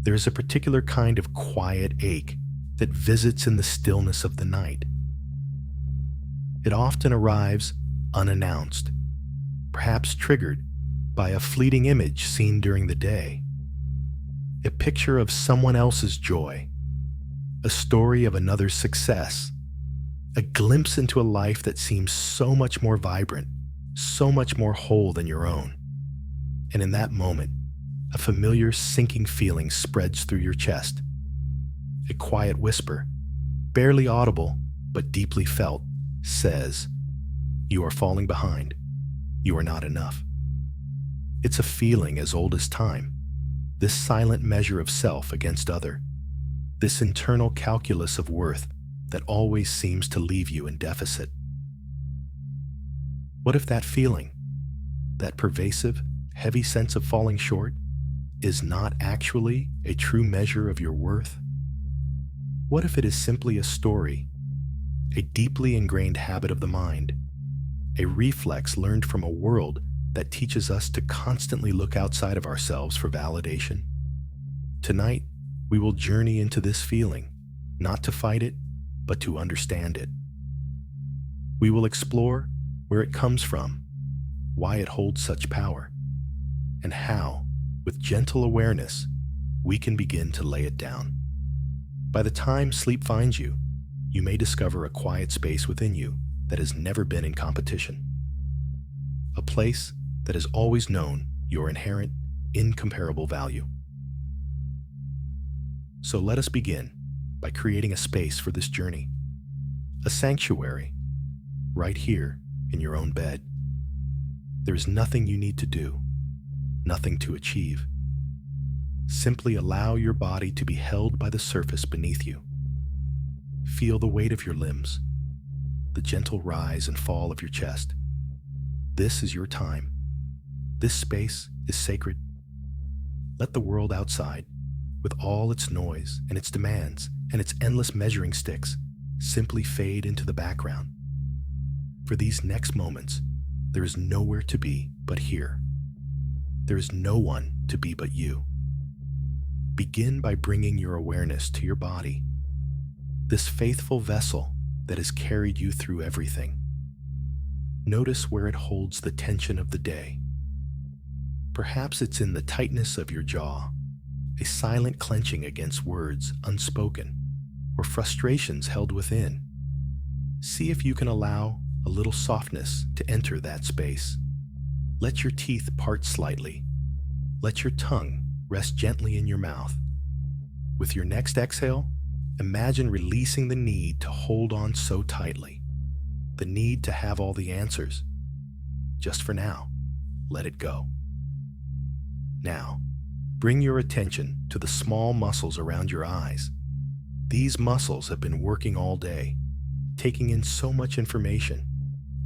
There is a particular kind of quiet ache that visits in the stillness of the night. It often arrives unannounced, perhaps triggered by a fleeting image seen during the day, a picture of someone else's joy, a story of another's success, a glimpse into a life that seems so much more vibrant, so much more whole than your own. And in that moment, a familiar sinking feeling spreads through your chest. A quiet whisper, barely audible but deeply felt, says, "You are falling behind. You are not enough." It's a feeling as old as time, this silent measure of self against other, this internal calculus of worth that always seems to leave you in deficit. What if that feeling, that pervasive, heavy sense of falling short, is not actually a true measure of your worth? What if it is simply a story, a deeply ingrained habit of the mind, a reflex learned from a world that teaches us to constantly look outside of ourselves for validation? Tonight, we will journey into this feeling, not to fight it, but to understand it. We will explore where it comes from, why it holds such power, and how, with gentle awareness, we can begin to lay it down. By the time sleep finds you, you may discover a quiet space within you that has never been in competition. A place that has always known your inherent, incomparable value. So let us begin by creating a space for this journey. A sanctuary, right here in your own bed. There is nothing you need to do, nothing to achieve. Simply allow your body to be held by the surface beneath you. Feel the weight of your limbs, the gentle rise and fall of your chest. This is your time. This space is sacred. Let the world outside, with all its noise and its demands and its endless measuring sticks, simply fade into the background. For these next moments, there is nowhere to be but here. There is no one to be but you. Begin by bringing your awareness to your body, this faithful vessel that has carried you through everything. Notice where it holds the tension of the day. Perhaps it's in the tightness of your jaw, a silent clenching against words unspoken, or frustrations held within. See if you can allow a little softness to enter that space. Let your teeth part slightly. Let your tongue rest gently in your mouth. With your next exhale, imagine releasing the need to hold on so tightly, the need to have all the answers. Just for now, let it go. Now, bring your attention to the small muscles around your eyes. These muscles have been working all day, taking in so much information,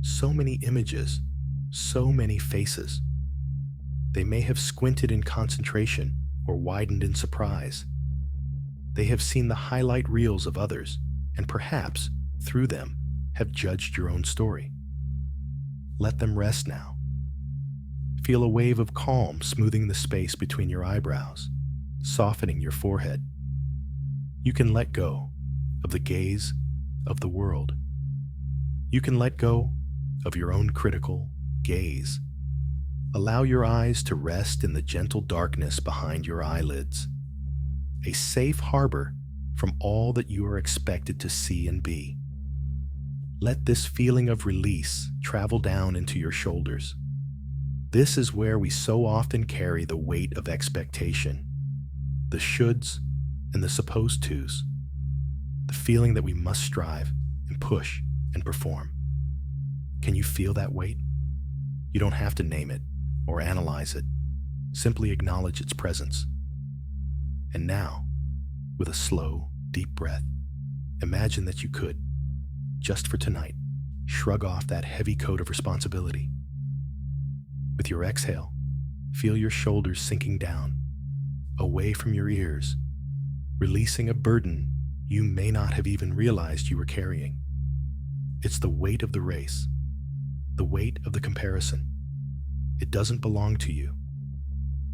so many images, so many faces. They may have squinted in concentration or widened in surprise. They have seen the highlight reels of others and perhaps, through them, have judged your own story. Let them rest now. Feel a wave of calm smoothing the space between your eyebrows, softening your forehead. You can let go of the gaze of the world. You can let go of your own critical gaze. Allow your eyes to rest in the gentle darkness behind your eyelids, a safe harbor from all that you are expected to see and be. Let this feeling of release travel down into your shoulders. This is where we so often carry the weight of expectation, the shoulds and the supposed tos, the feeling that we must strive and push and perform. Can you feel that weight? You don't have to name it or analyze it. Simply acknowledge its presence. And now, with a slow, deep breath, imagine that you could, just for tonight, shrug off that heavy coat of responsibility. With your exhale, feel your shoulders sinking down, away from your ears, releasing a burden you may not have even realized you were carrying. It's the weight of the race, the weight of the comparison. It doesn't belong to you,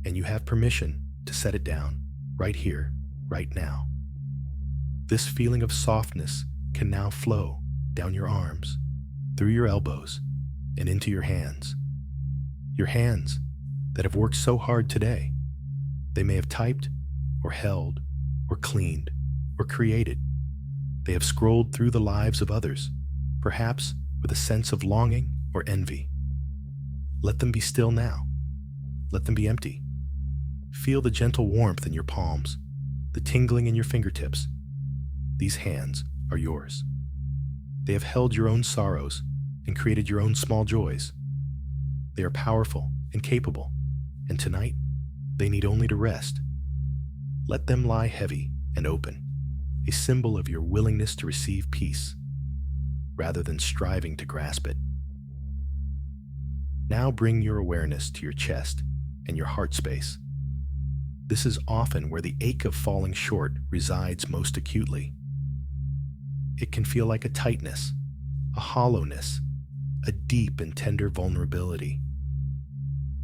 and you have permission to set it down right here, right now. This feeling of softness can now flow down your arms, through your elbows, and into your hands. Your hands that have worked so hard today. They may have typed, or held, or cleaned, or created. They have scrolled through the lives of others, perhaps with a sense of longing or envy. Let them be still now. Let them be empty. Feel the gentle warmth in your palms, the tingling in your fingertips. These hands are yours. They have held your own sorrows and created your own small joys. They are powerful and capable, and tonight, they need only to rest. Let them lie heavy and open, a symbol of your willingness to receive peace, rather than striving to grasp it. Now bring your awareness to your chest and your heart space. This is often where the ache of falling short resides most acutely. It can feel like a tightness, a hollowness, a deep and tender vulnerability.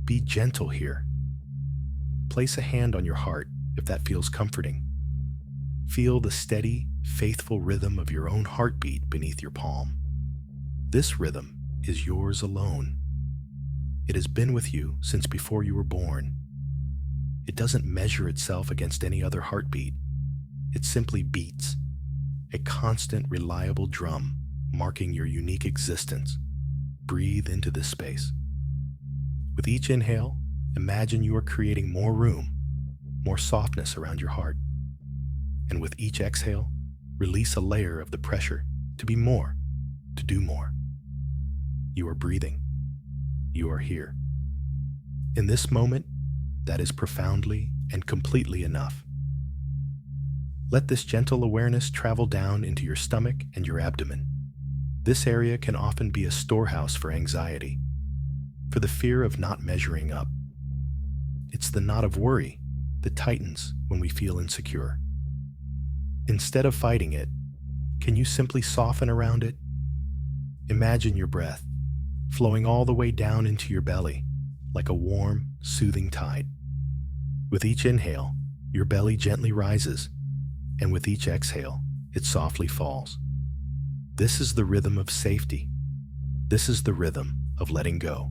Be gentle here. Place a hand on your heart if that feels comforting. Feel the steady, faithful rhythm of your own heartbeat beneath your palm. This rhythm is yours alone. It has been with you since before you were born. It doesn't measure itself against any other heartbeat. It simply beats, a constant, reliable drum marking your unique existence. Breathe into this space. With each inhale, imagine you are creating more room, more softness around your heart. And with each exhale, release a layer of the pressure to be more, to do more. You are breathing. You are here. In this moment, that is profoundly and completely enough. Let this gentle awareness travel down into your stomach and your abdomen. This area can often be a storehouse for anxiety, for the fear of not measuring up. It's the knot of worry that tightens when we feel insecure. Instead of fighting it, can you simply soften around it? Imagine your breath flowing all the way down into your belly like a warm, soothing tide. With each inhale, your belly gently rises, and with each exhale, it softly falls. This is the rhythm of safety. This is the rhythm of letting go.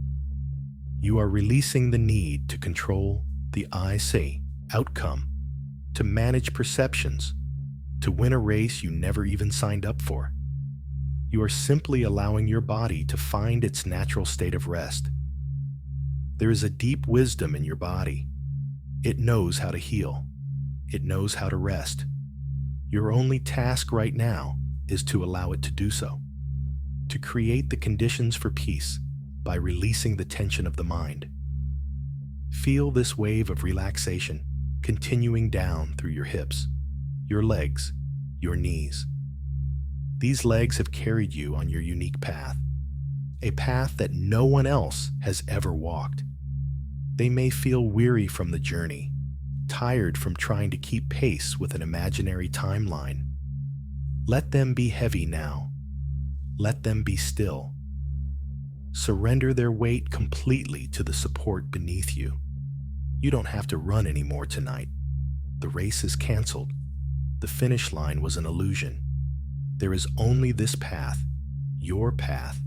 You are releasing the need to control the I say outcome, to manage perceptions, to win a race you never even signed up for. You are simply allowing your body to find its natural state of rest. There is a deep wisdom in your body. It knows how to heal. It knows how to rest. Your only task right now is to allow it to do so, to create the conditions for peace by releasing the tension of the mind. Feel this wave of relaxation continuing down through your hips, your legs, your knees. These legs have carried you on your unique path, a path that no one else has ever walked. They may feel weary from the journey, tired from trying to keep pace with an imaginary timeline. Let them be heavy now. Let them be still. Surrender their weight completely to the support beneath you. You don't have to run anymore tonight. The race is canceled. The finish line was an illusion. There is only this path, your path,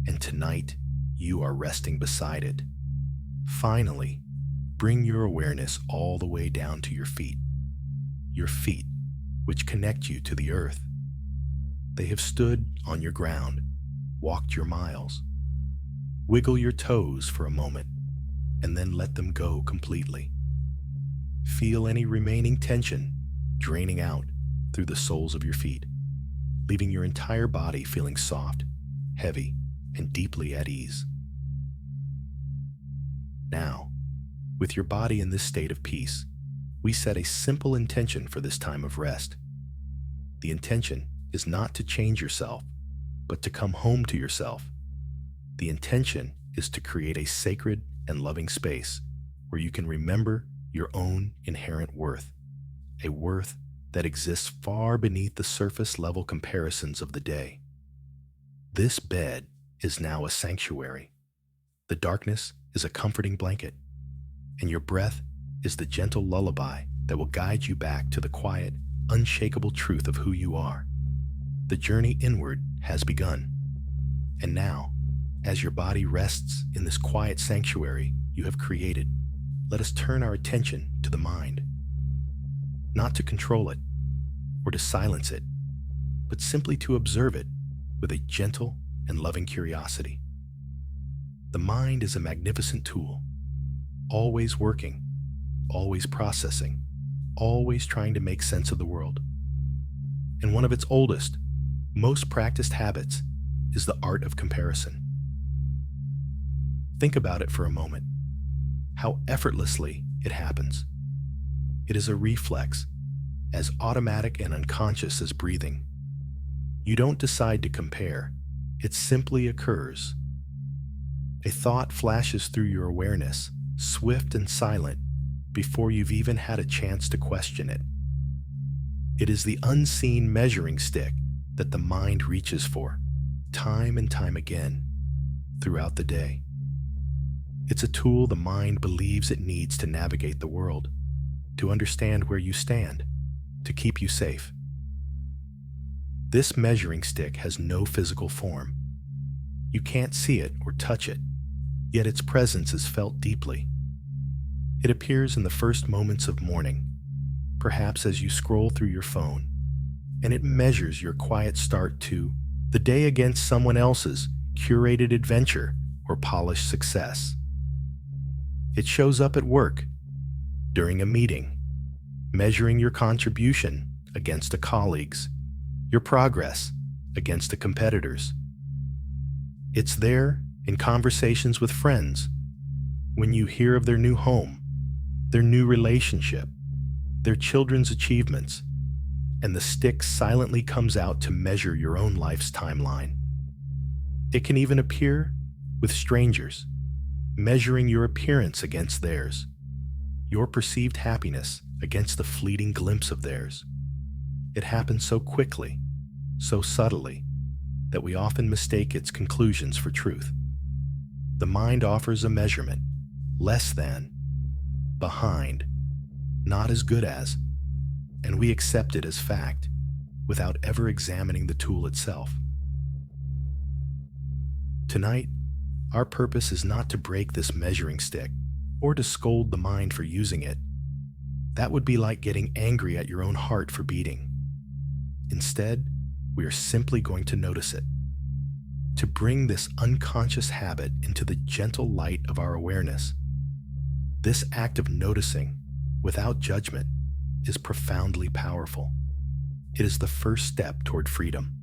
and tonight you are resting beside it. Finally, bring your awareness all the way down to your feet, which connect you to the earth. They have stood on your ground, walked your miles. Wiggle your toes for a moment, and then let them go completely. Feel any remaining tension draining out through the soles of your feet, leaving your entire body feeling soft, heavy, and deeply at ease. Now, with your body in this state of peace, we set a simple intention for this time of rest. The intention is not to change yourself, but to come home to yourself. The intention is to create a sacred and loving space where you can remember your own inherent worth, a worth that exists far beneath the surface level comparisons of the day. This bed is now a sanctuary. The darkness is a comforting blanket, and your breath is the gentle lullaby that will guide you back to the quiet, unshakable truth of who you are. The journey inward has begun. And now, as your body rests in this quiet sanctuary you have created, let us turn our attention to the mind. Not to control it or to silence it, but simply to observe it with a gentle and loving curiosity. The mind is a magnificent tool, always working, always processing, always trying to make sense of the world. And one of its oldest, most practiced habits is the art of comparison. Think about it for a moment. How effortlessly it happens. It is a reflex, as automatic and unconscious as breathing. You don't decide to compare, it simply occurs. A thought flashes through your awareness, swift and silent, before you've even had a chance to question it. It is the unseen measuring stick that the mind reaches for, time and time again, throughout the day. It's a tool the mind believes it needs to navigate the world, to understand where you stand, to keep you safe. This measuring stick has no physical form. You can't see it or touch it, yet its presence is felt deeply. It appears in the first moments of morning, perhaps as you scroll through your phone, and it measures your quiet start to the day against someone else's curated adventure or polished success. It shows up at work, during a meeting, measuring your contribution against a colleague's, your progress against a competitor's. It's there in conversations with friends, when you hear of their new home, their new relationship, their children's achievements, and the stick silently comes out to measure your own life's timeline. It can even appear with strangers, measuring your appearance against theirs, your perceived happiness against the fleeting glimpse of theirs. It happens so quickly, so subtly, that we often mistake its conclusions for truth. The mind offers a measurement, less than, behind, not as good as, and we accept it as fact without ever examining the tool itself. Tonight, our purpose is not to break this measuring stick or to scold the mind for using it. That would be like getting angry at your own heart for beating. Instead, we are simply going to notice it, to bring this unconscious habit into the gentle light of our awareness. This act of noticing, without judgment, is profoundly powerful. It is the first step toward freedom.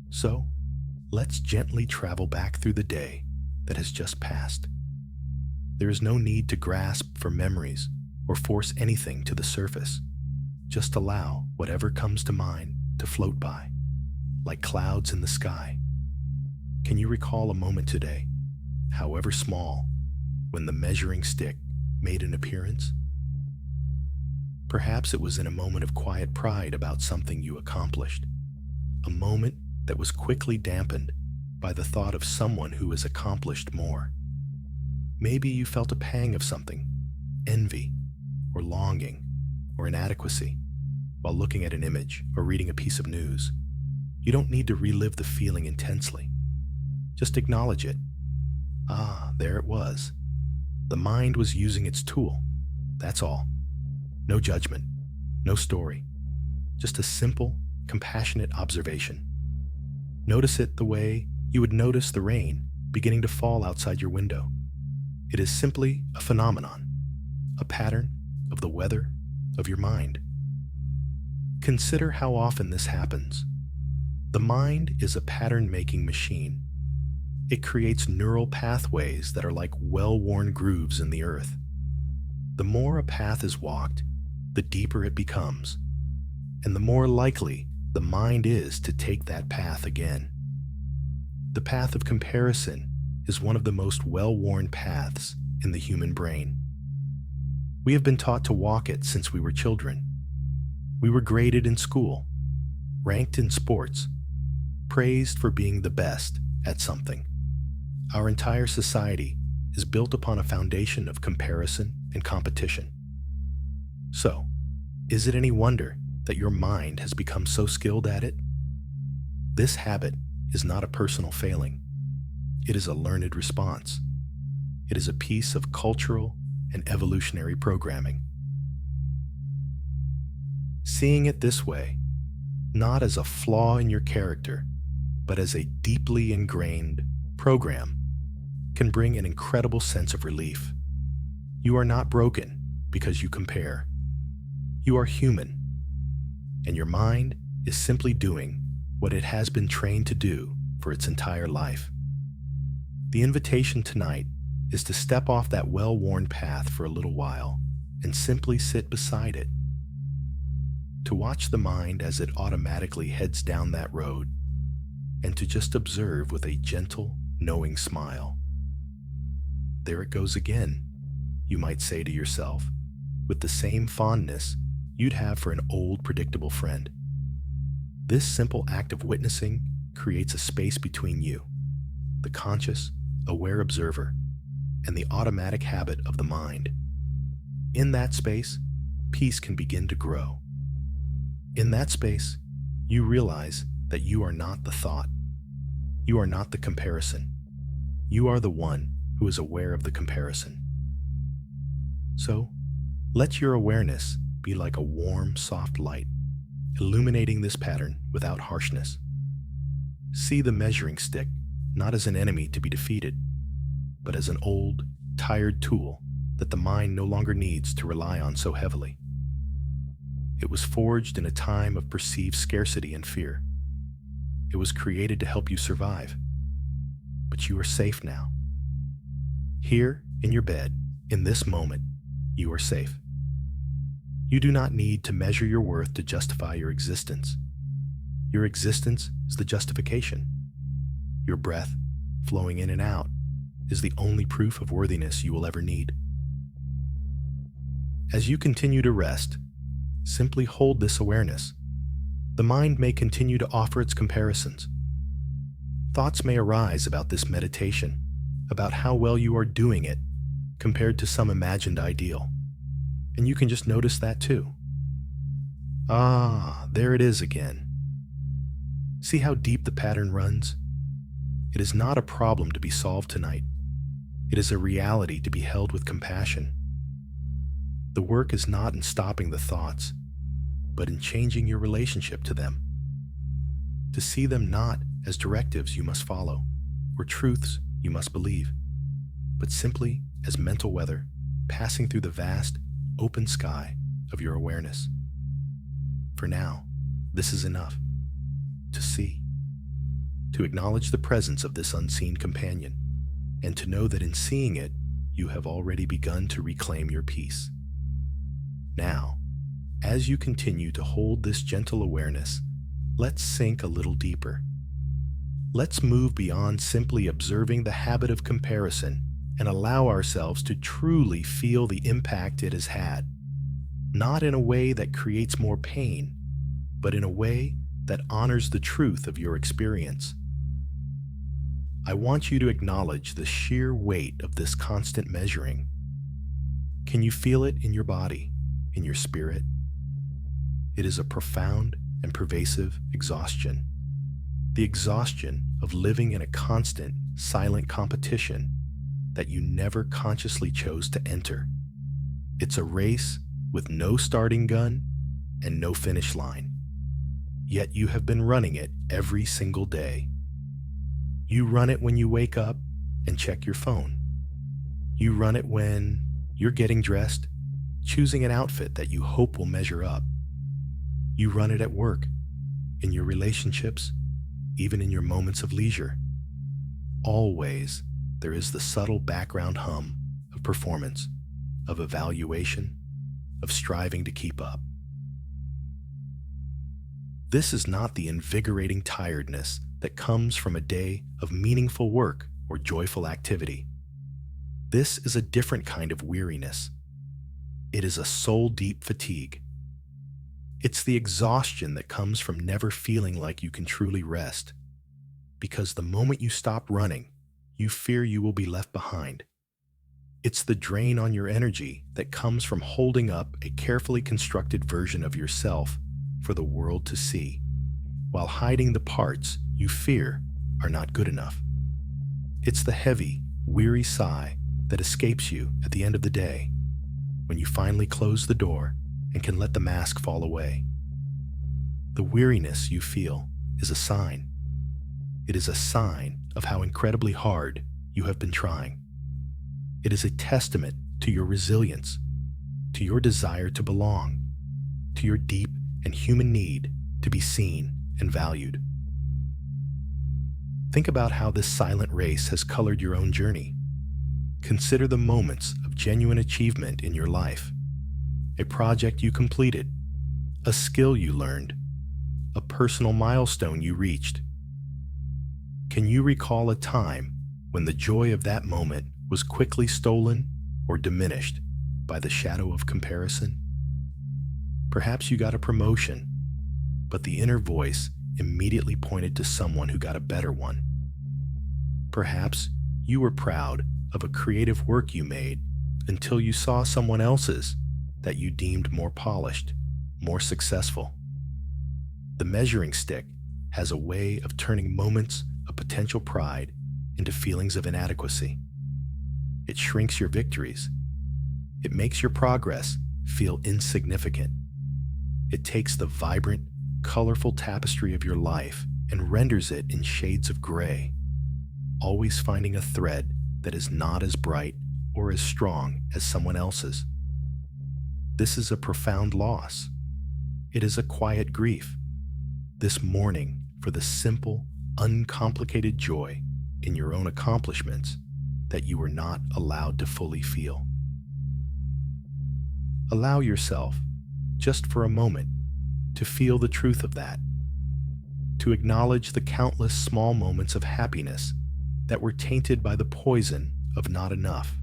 So, let's gently travel back through the day that has just passed. There is no need to grasp for memories or force anything to the surface. Just allow whatever comes to mind to float by, like clouds in the sky. Can you recall a moment today, however small, when the measuring stick made an appearance? Perhaps it was in a moment of quiet pride about something you accomplished, a moment that was quickly dampened by the thought of someone who has accomplished more. Maybe you felt a pang of something, envy, or longing, or inadequacy, while looking at an image or reading a piece of news. You don't need to relive the feeling intensely. Just acknowledge it. Ah, there it was. The mind was using its tool. That's all. No judgment, no story. Just a simple, compassionate observation. Notice it the way you would notice the rain beginning to fall outside your window. It is simply a phenomenon, a pattern of the weather of your mind. Consider how often this happens. The mind is a pattern-making machine. It creates neural pathways that are like well-worn grooves in the earth. The more a path is walked, the deeper it becomes, and the more likely the mind is to take that path again. The path of comparison is one of the most well-worn paths in the human brain. We have been taught to walk it since we were children. We were graded in school, ranked in sports, praised for being the best at something. Our entire society is built upon a foundation of comparison and competition. So, is it any wonder that your mind has become so skilled at it? This habit is not a personal failing. It is a learned response. It is a piece of cultural and evolutionary programming. Seeing it this way, not as a flaw in your character, but as a deeply ingrained program, can bring an incredible sense of relief. You are not broken because you compare. You are human, and your mind is simply doing what it has been trained to do for its entire life. The invitation tonight is to step off that well-worn path for a little while and simply sit beside it. To watch the mind as it automatically heads down that road, and to just observe with a gentle, knowing smile. There it goes again, you might say to yourself, with the same fondness you'd have for an old, predictable friend. This simple act of witnessing creates a space between you, the conscious, aware observer, and the automatic habit of the mind. In that space, peace can begin to grow. In that space, you realize that you are not the thought. You are not the comparison. You are the one who is aware of the comparison. So, let your awareness be like a warm, soft light, illuminating this pattern without harshness. See the measuring stick not as an enemy to be defeated, but as an old, tired tool that the mind no longer needs to rely on so heavily. It was forged in a time of perceived scarcity and fear. It was created to help you survive. But you are safe now. Here, in your bed, in this moment, you are safe. You do not need to measure your worth to justify your existence. Your existence is the justification. Your breath, flowing in and out, is the only proof of worthiness you will ever need. As you continue to rest, simply hold this awareness. The mind may continue to offer its comparisons. Thoughts may arise about this meditation, about how well you are doing it compared to some imagined ideal. And you can just notice that too. Ah, there it is again. See how deep the pattern runs? It is not a problem to be solved tonight. It is a reality to be held with compassion. The work is not in stopping the thoughts, but in changing your relationship to them. To see them not as directives you must follow, or truths you must believe, but simply as mental weather passing through the vast, open sky of your awareness. For now, this is enough. To see, to acknowledge the presence of this unseen companion, and to know that in seeing it, you have already begun to reclaim your peace. Now, as you continue to hold this gentle awareness, let's sink a little deeper. Let's move beyond simply observing the habit of comparison and allow ourselves to truly feel the impact it has had, not in a way that creates more pain, but in a way that honors the truth of your experience. I want you to acknowledge the sheer weight of this constant measuring. Can you feel it in your body, in your spirit? It is a profound and pervasive exhaustion. The exhaustion of living in a constant, silent competition that you never consciously chose to enter. It's a race with no starting gun and no finish line. Yet you have been running it every single day. You run it when you wake up and check your phone. You run it when you're getting dressed, choosing an outfit that you hope will measure up. You run it at work, in your relationships, even in your moments of leisure. Always, there is the subtle background hum of performance, of evaluation, of striving to keep up. This is not the invigorating tiredness that comes from a day of meaningful work or joyful activity. This is a different kind of weariness. It is a soul-deep fatigue. It's the exhaustion that comes from never feeling like you can truly rest. Because the moment you stop running, you fear you will be left behind. It's the drain on your energy that comes from holding up a carefully constructed version of yourself for the world to see, while hiding the parts you fear are not good enough. It's the heavy, weary sigh that escapes you at the end of the day, when you finally close the door and can let the mask fall away. The weariness you feel is a sign. It is a sign of how incredibly hard you have been trying. It is a testament to your resilience, to your desire to belong, to your deep and human need to be seen and valued. Think about how this silent race has colored your own journey. Consider the moments of genuine achievement in your life. A project you completed, a skill you learned, a personal milestone you reached. Can you recall a time when the joy of that moment was quickly stolen or diminished by the shadow of comparison? Perhaps you got a promotion, but the inner voice immediately pointed to someone who got a better one. Perhaps you were proud of a creative work you made until you saw someone else's that you deemed more polished, more successful. The measuring stick has a way of turning moments of potential pride into feelings of inadequacy. It shrinks your victories. It makes your progress feel insignificant. It takes the vibrant, colorful tapestry of your life and renders it in shades of gray, always finding a thread that is not as bright or as strong as someone else's. This is a profound loss. It is a quiet grief. This mourning for the simple, uncomplicated joy in your own accomplishments that you were not allowed to fully feel. Allow yourself, just for a moment, to feel the truth of that, to acknowledge the countless small moments of happiness that were tainted by the poison of not enough.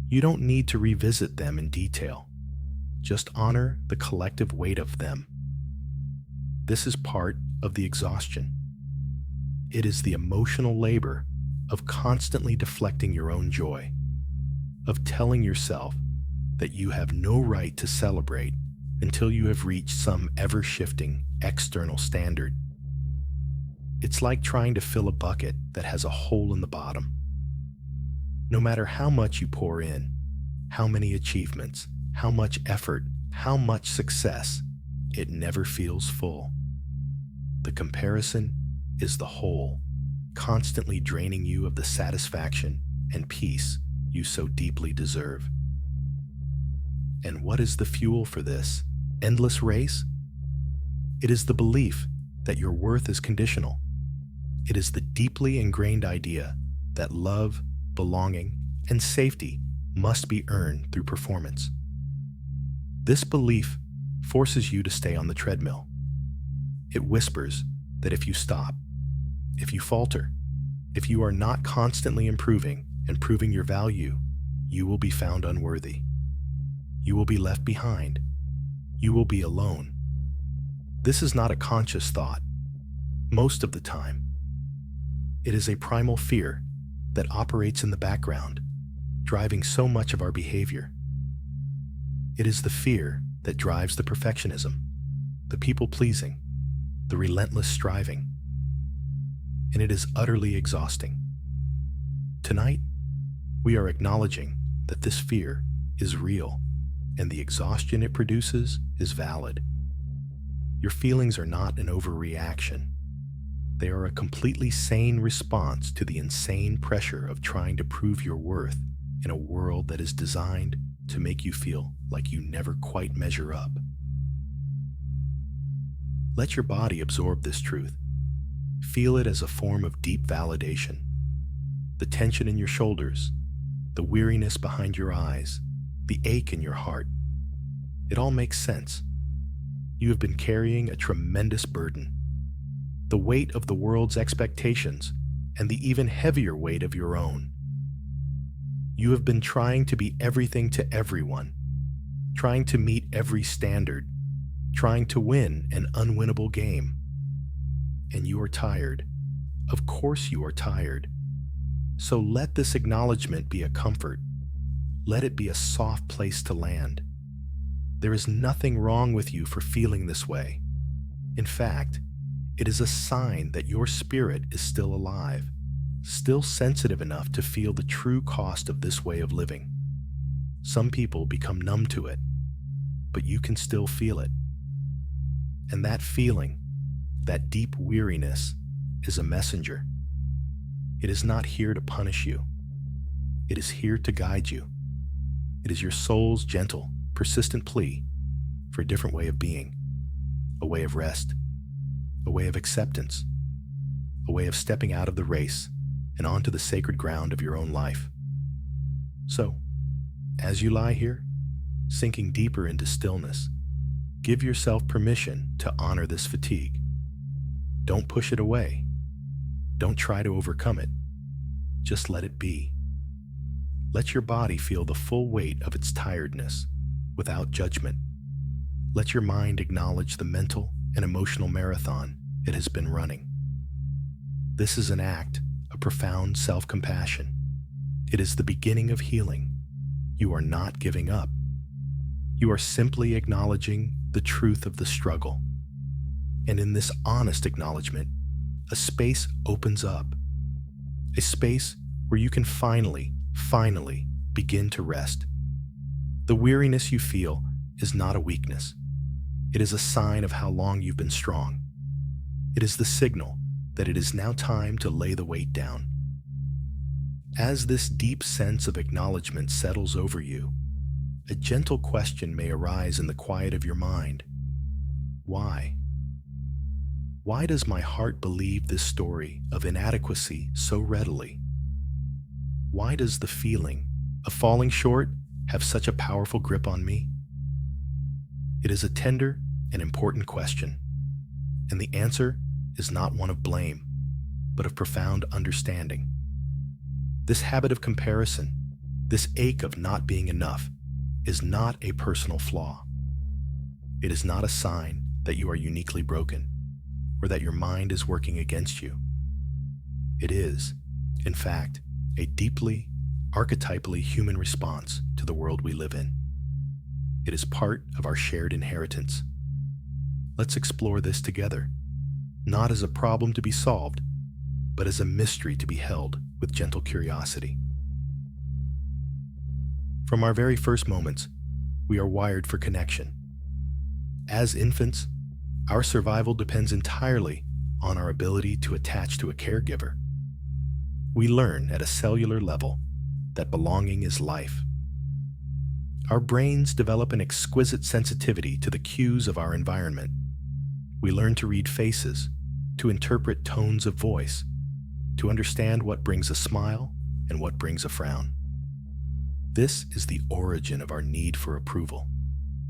You don't need to revisit them in detail. Just honor the collective weight of them. This is part of the exhaustion. It is the emotional labor of constantly deflecting your own joy, of telling yourself that you have no right to celebrate until you have reached some ever-shifting external standard. It's like trying to fill a bucket that has a hole in the bottom. No matter how much you pour in, how many achievements, how much effort, how much success, it never feels full. The comparison is the hole, constantly draining you of the satisfaction and peace you so deeply deserve. And what is the fuel for this endless race? It is the belief that your worth is conditional. It is the deeply ingrained idea that love, belonging, and safety must be earned through performance. This belief forces you to stay on the treadmill. It whispers that if you stop, if you falter, if you are not constantly improving and proving your value, you will be found unworthy. You will be left behind. You will be alone. This is not a conscious thought. Most of the time, it is a primal fear that operates in the background, driving so much of our behavior. It is the fear that drives the perfectionism, the people-pleasing, the relentless striving. And it is utterly exhausting. Tonight, we are acknowledging that this fear is real and the exhaustion it produces is valid. Your feelings are not an overreaction. They are a completely sane response to the insane pressure of trying to prove your worth in a world that is designed to make you feel like you never quite measure up. Let your body absorb this truth. Feel it as a form of deep validation. The tension in your shoulders, the weariness behind your eyes, the ache in your heart. It all makes sense. You have been carrying a tremendous burden. The weight of the world's expectations and the even heavier weight of your own. You have been trying to be everything to everyone, trying to meet every standard, trying to win an unwinnable game. And you are tired. Of course you are tired. So let this acknowledgement be a comfort, Let it be a soft place to land. There is nothing wrong with you for feeling this way. In fact, it is a sign that your spirit is still alive, still sensitive enough to feel the true cost of this way of living. Some people become numb to it, but you can still feel it. And that feeling, that deep weariness, is a messenger. It is not here to punish you. It is here to guide you. It is your soul's gentle, persistent plea for a different way of being, a way of rest, a way of acceptance, a way of stepping out of the race and onto the sacred ground of your own life. So, as you lie here, sinking deeper into stillness, give yourself permission to honor this fatigue. Don't push it away. Don't try to overcome it. Just let it be. Let your body feel the full weight of its tiredness without judgment. Let your mind acknowledge the mental and emotional marathon it has been running. This is an act of profound self-compassion. It is the beginning of healing. You are not giving up. You are simply acknowledging the truth of the struggle. And in this honest acknowledgement, a space opens up. A space where you can finally begin to rest. The weariness you feel is not a weakness. It is a sign of how long you've been strong. It is the signal that it is now time to lay the weight down. As this deep sense of acknowledgement settles over you, a gentle question may arise in the quiet of your mind. Why? Why does my heart believe this story of inadequacy so readily? Why does the feeling of falling short have such a powerful grip on me? It is a tender and important question, and the answer is not one of blame, but of profound understanding. This habit of comparison, this ache of not being enough, is not a personal flaw. It is not a sign that you are uniquely broken, or that your mind is working against you. It is, in fact, a deeply, archetypally human response to the world we live in. It is part of our shared inheritance. Let's explore this together, not as a problem to be solved, but as a mystery to be held with gentle curiosity. From our very first moments, we are wired for connection. As infants, our survival depends entirely on our ability to attach to a caregiver. We learn at a cellular level that belonging is life. Our brains develop an exquisite sensitivity to the cues of our environment. We learn to read faces, to interpret tones of voice, to understand what brings a smile and what brings a frown. This is the origin of our need for approval.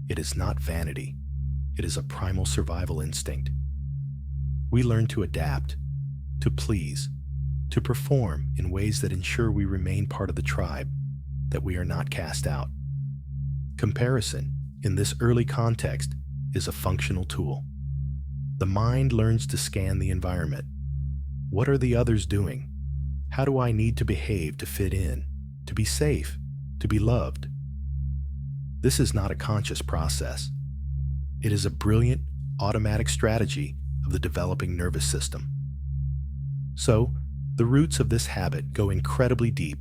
It is not vanity. It is a primal survival instinct. We learn to adapt, to please, to perform in ways that ensure we remain part of the tribe, that we are not cast out. Comparison, in this early context, is a functional tool. The mind learns to scan the environment. What are the others doing? How do I need to behave to fit in, to be safe, to be loved? This is not a conscious process. It is a brilliant, automatic strategy of the developing nervous system. So, the roots of this habit go incredibly deep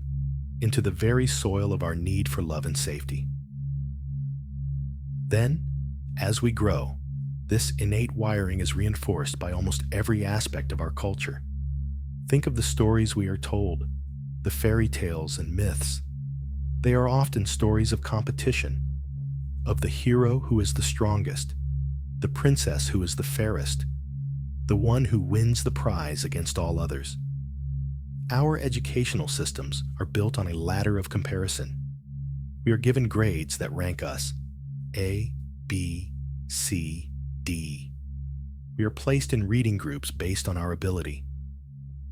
into the very soil of our need for love and safety. Then, as we grow, this innate wiring is reinforced by almost every aspect of our culture. Think of the stories we are told, the fairy tales and myths. They are often stories of competition, of the hero who is the strongest, the princess who is the fairest, the one who wins the prize against all others. Our educational systems are built on a ladder of comparison. We are given grades that rank us A, B, C, D. We are placed in reading groups based on our ability.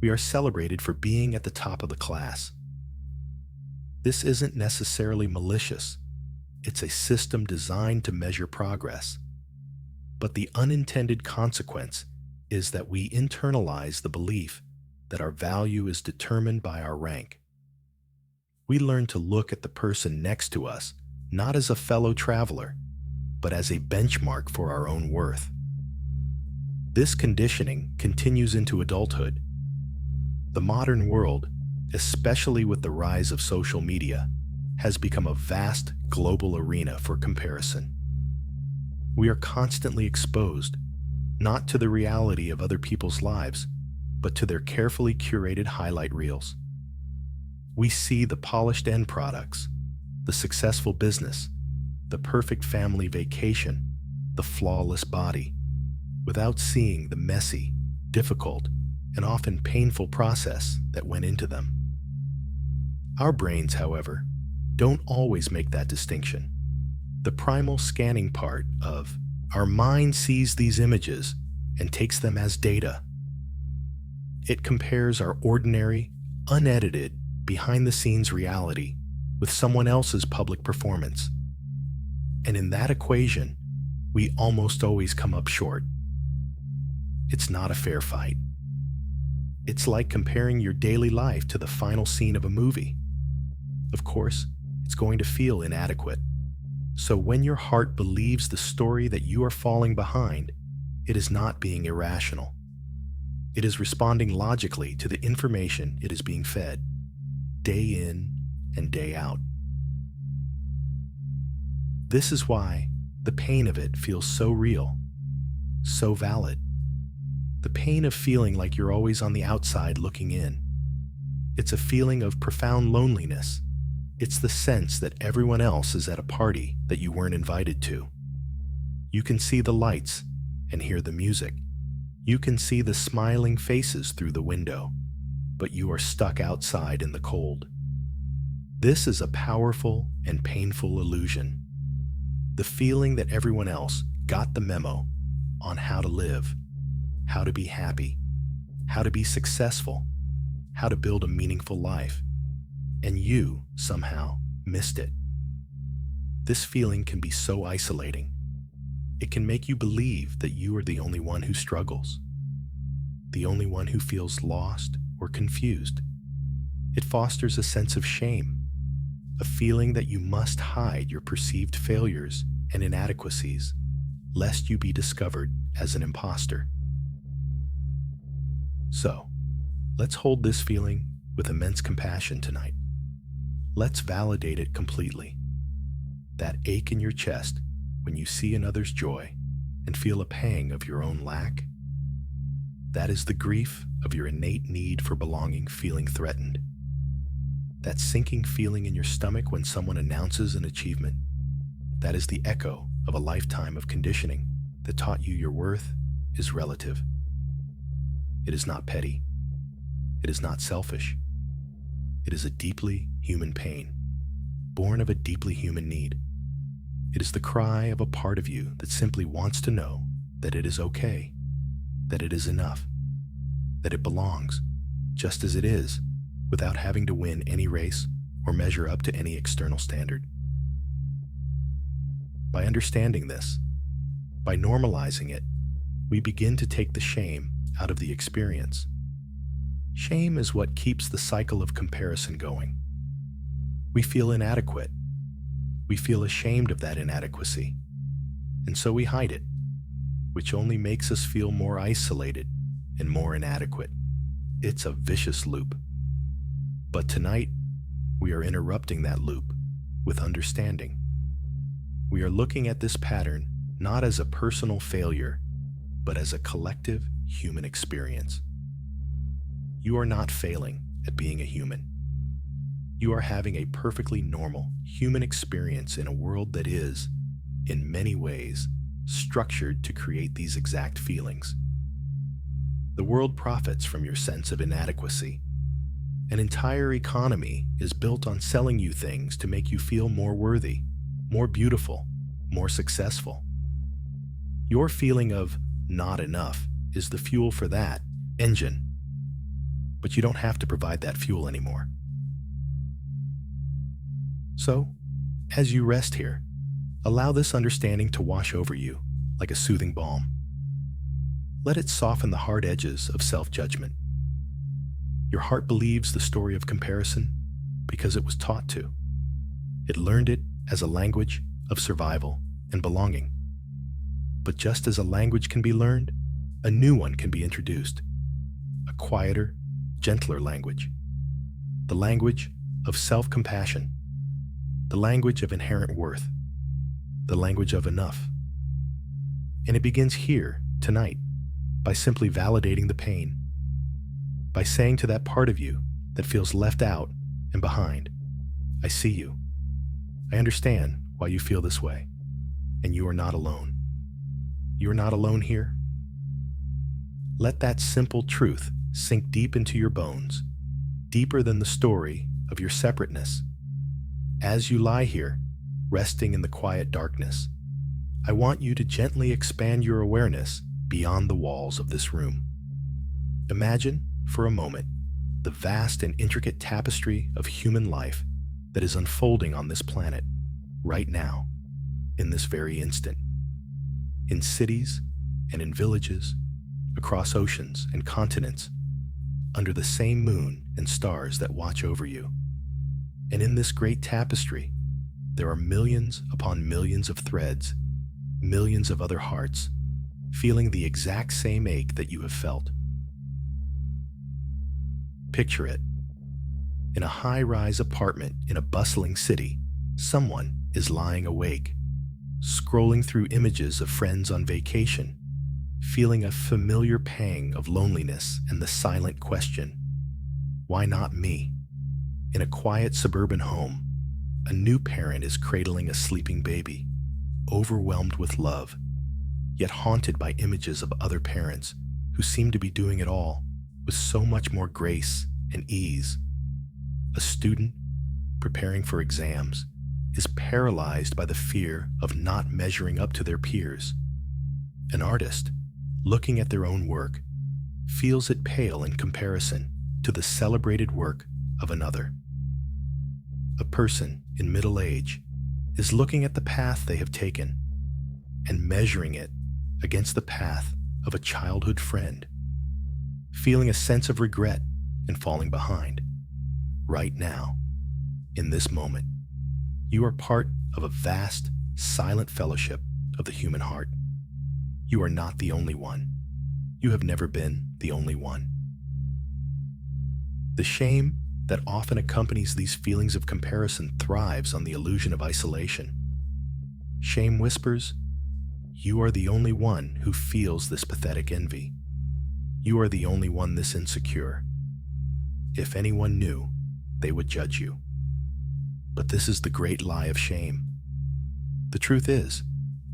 We are celebrated for being at the top of the class. This isn't necessarily malicious. It's a system designed to measure progress. But the unintended consequence is that we internalize the belief that our value is determined by our rank. We learn to look at the person next to us not as a fellow traveler, but as a benchmark for our own worth. This conditioning continues into adulthood. The modern world, especially with the rise of social media, has become a vast global arena for comparison. We are constantly exposed, not to the reality of other people's lives, but to their carefully curated highlight reels. We see the polished end products, the successful business, the perfect family vacation, the flawless body, without seeing the messy, difficult, and often painful process that went into them. Our brains, however, don't always make that distinction. The primal scanning part of our mind sees these images and takes them as data. It compares our ordinary, unedited, behind-the-scenes reality with someone else's public performance. And in that equation, we almost always come up short. It's not a fair fight. It's like comparing your daily life to the final scene of a movie. Of course, it's going to feel inadequate. So when your heart believes the story that you are falling behind, it is not being irrational. It is responding logically to the information it is being fed, day in and day out. This is why the pain of it feels so real, so valid. The pain of feeling like you're always on the outside looking in. It's a feeling of profound loneliness. It's the sense that everyone else is at a party that you weren't invited to. You can see the lights and hear the music. You can see the smiling faces through the window, but you are stuck outside in the cold. This is a powerful and painful illusion. The feeling that everyone else got the memo on how to live, how to be happy, how to be successful, how to build a meaningful life, and you somehow missed it. This feeling can be so isolating. It can make you believe that you are the only one who struggles, the only one who feels lost or confused. It fosters a sense of shame, a feeling that you must hide your perceived failures and inadequacies, lest you be discovered as an imposter. So, let's hold this feeling with immense compassion tonight. Let's validate it completely. That ache in your chest when you see another's joy and feel a pang of your own lack, that is the grief of your innate need for belonging feeling threatened. That sinking feeling in your stomach when someone announces an achievement, that is the echo of a lifetime of conditioning that taught you your worth is relative. It is not petty. It is not selfish. It is a deeply human pain, born of a deeply human need. It is the cry of a part of you that simply wants to know that it is okay, that it is enough, that it belongs, just as it is, without having to win any race or measure up to any external standard. By understanding this, by normalizing it, we begin to take the shame out of the experience. Shame is what keeps the cycle of comparison going. We feel inadequate. We feel ashamed of that inadequacy, and so we hide it, which only makes us feel more isolated and more inadequate. It's a vicious loop. But tonight, we are interrupting that loop with understanding. We are looking at this pattern not as a personal failure, but as a collective human experience. You are not failing at being a human. You are having a perfectly normal human experience in a world that is, in many ways, structured to create these exact feelings. The world profits from your sense of inadequacy. An entire economy is built on selling you things to make you feel more worthy, more beautiful, more successful. Your feeling of not enough is the fuel for that engine, but you don't have to provide that fuel anymore. So, as you rest here, allow this understanding to wash over you like a soothing balm. Let it soften the hard edges of self-judgment. Your heart believes the story of comparison, because it was taught to. It learned it as a language of survival and belonging. But just as a language can be learned, a new one can be introduced. A quieter, gentler language. The language of self-compassion. The language of inherent worth. The language of enough. And it begins here, tonight, by simply validating the pain. By saying to that part of you that feels left out and behind, I see you. I understand why you feel this way, and you are not alone. You are not alone here. Let that simple truth sink deep into your bones, deeper than the story of your separateness. As you lie here, resting in the quiet darkness, I want you to gently expand your awareness beyond the walls of this room. Imagine, for a moment, the vast and intricate tapestry of human life that is unfolding on this planet, right now, in this very instant. In cities and in villages, across oceans and continents, under the same moon and stars that watch over you. And in this great tapestry, there are millions upon millions of threads, millions of other hearts, feeling the exact same ache that you have felt. Picture it. In a high-rise apartment in a bustling city, someone is lying awake, scrolling through images of friends on vacation, feeling a familiar pang of loneliness and the silent question, why not me? In a quiet suburban home, a new parent is cradling a sleeping baby, overwhelmed with love, yet haunted by images of other parents who seem to be doing it all with so much more grace and ease. A student, preparing for exams, is paralyzed by the fear of not measuring up to their peers. An artist, looking at their own work, feels it pale in comparison to the celebrated work of another. A person in middle age is looking at the path they have taken and measuring it against the path of a childhood friend, feeling a sense of regret and falling behind. Right now, in this moment, you are part of a vast, silent fellowship of the human heart. You are not the only one. You have never been the only one. The shame that often accompanies these feelings of comparison thrives on the illusion of isolation. Shame whispers, you are the only one who feels this pathetic envy. You are the only one this insecure. If anyone knew, they would judge you. But this is the great lie of shame. The truth is,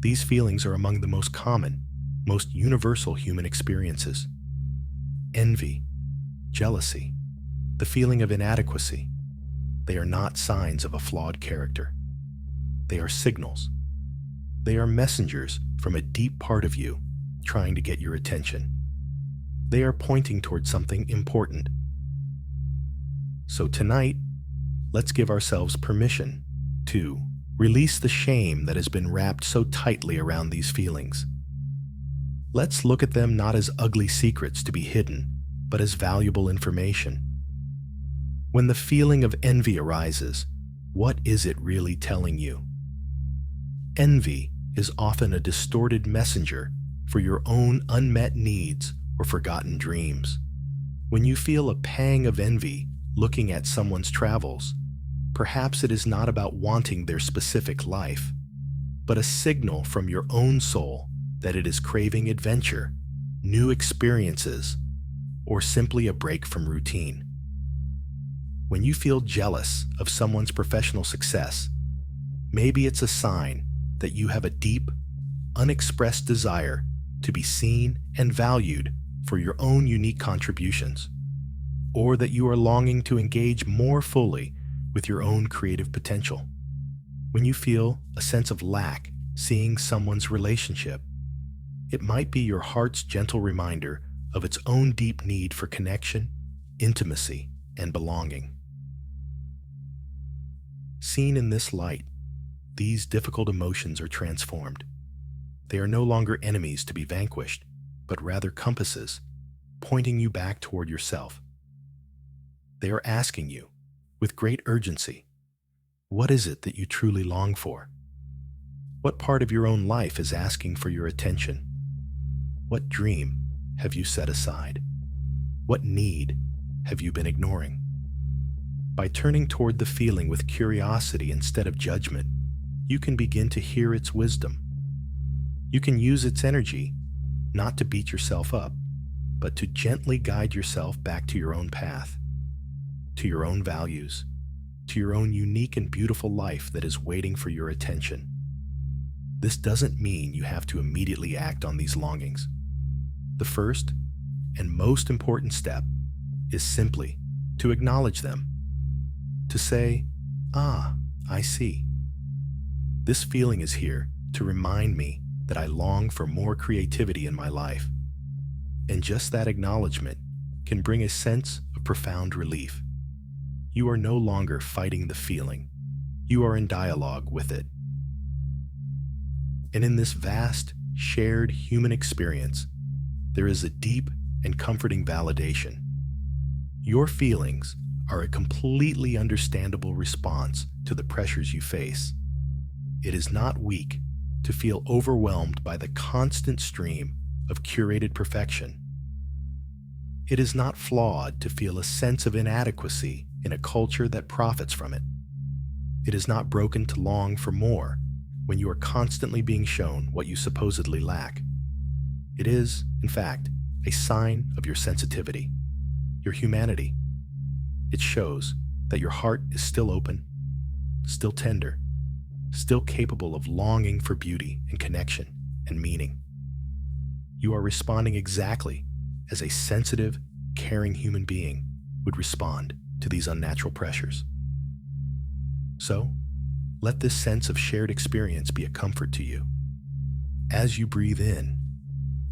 these feelings are among the most common, most universal human experiences. Envy, jealousy, the feeling of inadequacy, they are not signs of a flawed character. They are signals. They are messengers from a deep part of you trying to get your attention. They are pointing towards something important. So tonight, let's give ourselves permission to release the shame that has been wrapped so tightly around these feelings. Let's look at them not as ugly secrets to be hidden, but as valuable information. When the feeling of envy arises, what is it really telling you? Envy is often a distorted messenger for your own unmet needs or forgotten dreams. When you feel a pang of envy looking at someone's travels, perhaps it is not about wanting their specific life, but a signal from your own soul that it is craving adventure, new experiences, or simply a break from routine. When you feel jealous of someone's professional success, maybe it's a sign that you have a deep, unexpressed desire to be seen and valued for your own unique contributions, or that you are longing to engage more fully with your own creative potential. When you feel a sense of lack seeing someone's relationship, it might be your heart's gentle reminder of its own deep need for connection, intimacy, and belonging. Seen in this light, these difficult emotions are transformed. They are no longer enemies to be vanquished, but rather compasses, pointing you back toward yourself. They are asking you, with great urgency. What is it that you truly long for? What part of your own life is asking for your attention? What dream have you set aside? What need have you been ignoring? By turning toward the feeling with curiosity instead of judgment, you can begin to hear its wisdom. You can use its energy not to beat yourself up, but to gently guide yourself back to your own path, to your own values, to your own unique and beautiful life that is waiting for your attention. This doesn't mean you have to immediately act on these longings. The first and most important step is simply to acknowledge them, to say, "Ah, I see. This feeling is here to remind me that I long for more creativity in my life." And just that acknowledgement can bring a sense of profound relief. You are no longer fighting the feeling. You are in dialogue with it. And in this vast, shared human experience, there is a deep and comforting validation. Your feelings are a completely understandable response to the pressures you face. It is not weak to feel overwhelmed by the constant stream of curated perfection. It is not flawed to feel a sense of inadequacy in a culture that profits from it. It is not broken to long for more when you are constantly being shown what you supposedly lack. It is, in fact, a sign of your sensitivity, your humanity. It shows that your heart is still open, still tender, still capable of longing for beauty and connection and meaning. You are responding exactly as a sensitive, caring human being would respond to these unnatural pressures. So, let this sense of shared experience be a comfort to you. As you breathe in,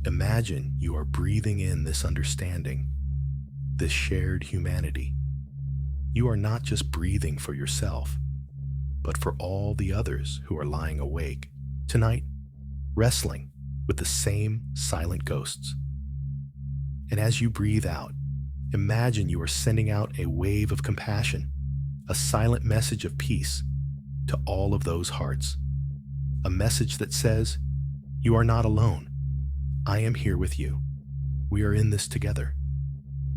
imagine you are breathing in this understanding, this shared humanity. You are not just breathing for yourself, but for all the others who are lying awake tonight, wrestling with the same silent ghosts. And as you breathe out, imagine you are sending out a wave of compassion, a silent message of peace to all of those hearts. A message that says, "You are not alone. I am here with you. We are in this together."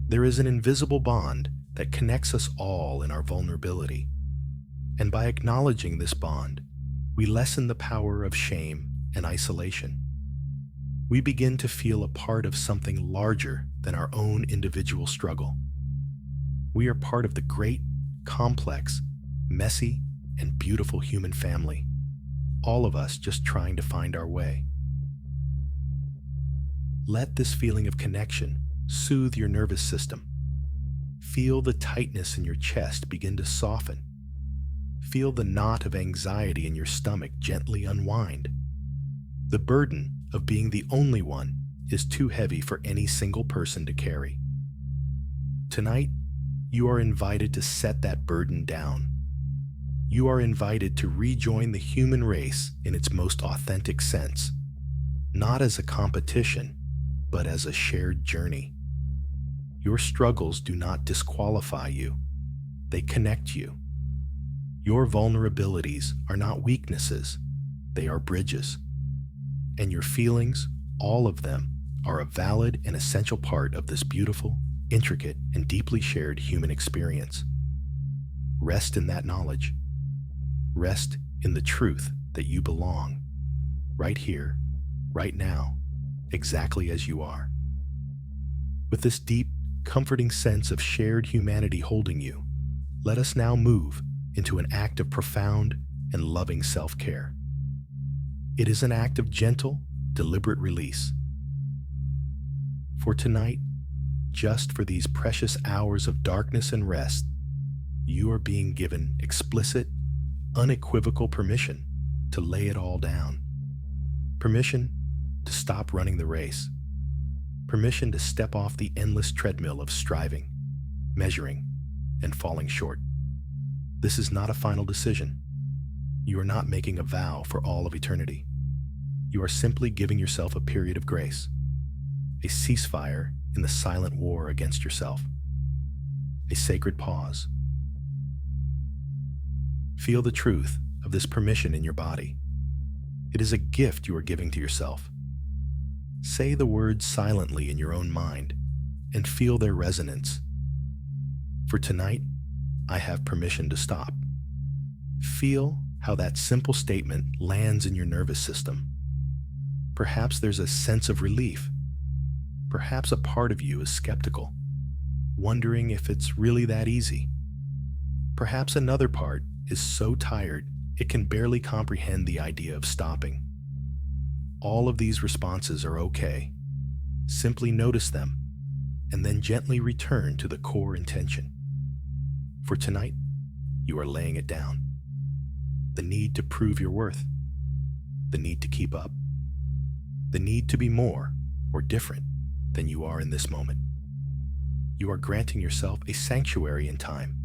There is an invisible bond that connects us all in our vulnerability. And by acknowledging this bond, we lessen the power of shame and isolation. We begin to feel a part of something larger than our own individual struggle. We are part of the great, complex, messy, and beautiful human family, all of us just trying to find our way. Let this feeling of connection soothe your nervous system. Feel the tightness in your chest begin to soften. Feel the knot of anxiety in your stomach gently unwind. The burden of being the only one is too heavy for any single person to carry. Tonight, you are invited to set that burden down. You are invited to rejoin the human race in its most authentic sense, not as a competition, but as a shared journey. Your struggles do not disqualify you. They connect you. Your vulnerabilities are not weaknesses. They are bridges. And your feelings, all of them, are a valid and essential part of this beautiful, intricate, and deeply shared human experience. Rest in that knowledge. Rest in the truth that you belong, right here, right now, exactly as you are. With this deep, comforting sense of shared humanity holding you, let us now move into an act of profound and loving self-care. It is an act of gentle, deliberate release. For tonight, just for these precious hours of darkness and rest, you are being given explicit, unequivocal permission to lay it all down. Permission to stop running the race. Permission to step off the endless treadmill of striving, measuring, and falling short. This is not a final decision. You are not making a vow for all of eternity. You are simply giving yourself a period of grace, a ceasefire in the silent war against yourself, a sacred pause. Feel the truth of this permission in your body. It is a gift you are giving to yourself. Say the words silently in your own mind and feel their resonance. For tonight, I have permission to stop. Feel how that simple statement lands in your nervous system. Perhaps there's a sense of relief. Perhaps a part of you is skeptical, wondering if it's really that easy. Perhaps another part is so tired it can barely comprehend the idea of stopping. All of these responses are okay. Simply notice them and then gently return to the core intention. For tonight, you are laying it down. The need to prove your worth, the need to keep up, the need to be more or different than you are in this moment. You are granting yourself a sanctuary in time,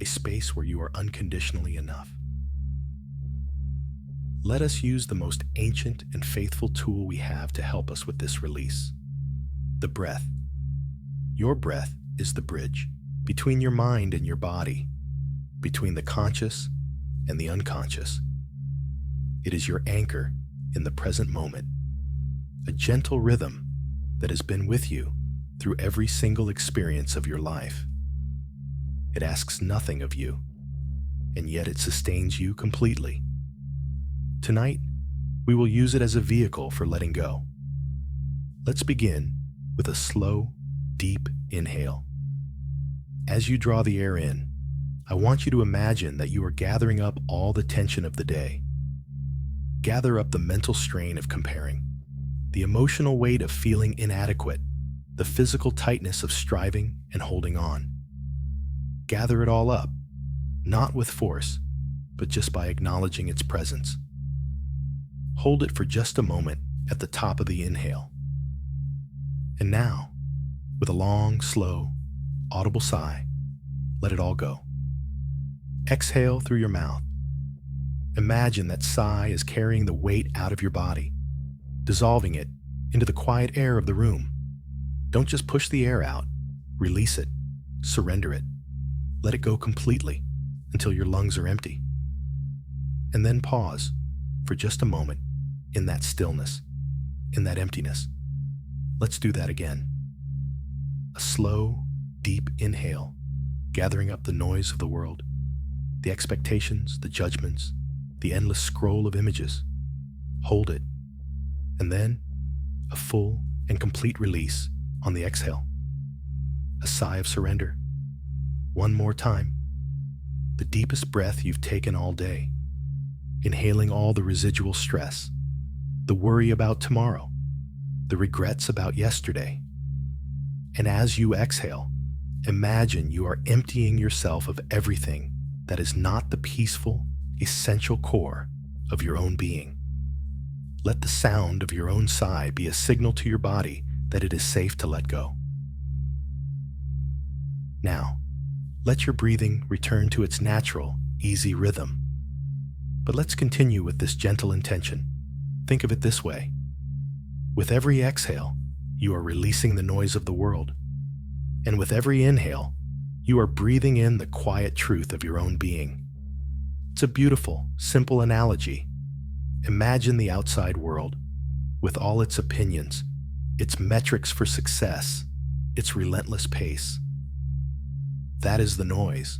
a space where you are unconditionally enough. Let us use the most ancient and faithful tool we have to help us with this release: the breath. Your breath is the bridge between your mind and your body, between the conscious and the unconscious. It is your anchor in the present moment, a gentle rhythm that has been with you through every single experience of your life. It asks nothing of you, and yet it sustains you completely. Tonight, we will use it as a vehicle for letting go. Let's begin with a slow, deep inhale. As you draw the air in, I want you to imagine that you are gathering up all the tension of the day. Gather up the mental strain of comparing, the emotional weight of feeling inadequate, the physical tightness of striving and holding on. Gather it all up, not with force, but just by acknowledging its presence. Hold it for just a moment at the top of the inhale. And now, with a long, slow, audible sigh, let it all go. Exhale through your mouth. Imagine that sigh is carrying the weight out of your body, dissolving it into the quiet air of the room. Don't just push the air out. Release it. Surrender it. Let it go completely until your lungs are empty. And then pause for just a moment in that stillness, in that emptiness. Let's do that again. A slow, deep inhale, gathering up the noise of the world, the expectations, the judgments, the endless scroll of images. Hold it. And then a full and complete release on the exhale. A sigh of surrender. One more time. The deepest breath you've taken all day. Inhaling all the residual stress, the worry about tomorrow, the regrets about yesterday. And as you exhale, imagine you are emptying yourself of everything that is not the peaceful, essential core of your own being. Let the sound of your own sigh be a signal to your body that it is safe to let go. Now, let your breathing return to its natural, easy rhythm. But let's continue with this gentle intention. Think of it this way. With every exhale, you are releasing the noise of the world. And with every inhale, you are breathing in the quiet truth of your own being. It's a beautiful, simple analogy. Imagine the outside world, with all its opinions, its metrics for success, its relentless pace. That is the noise.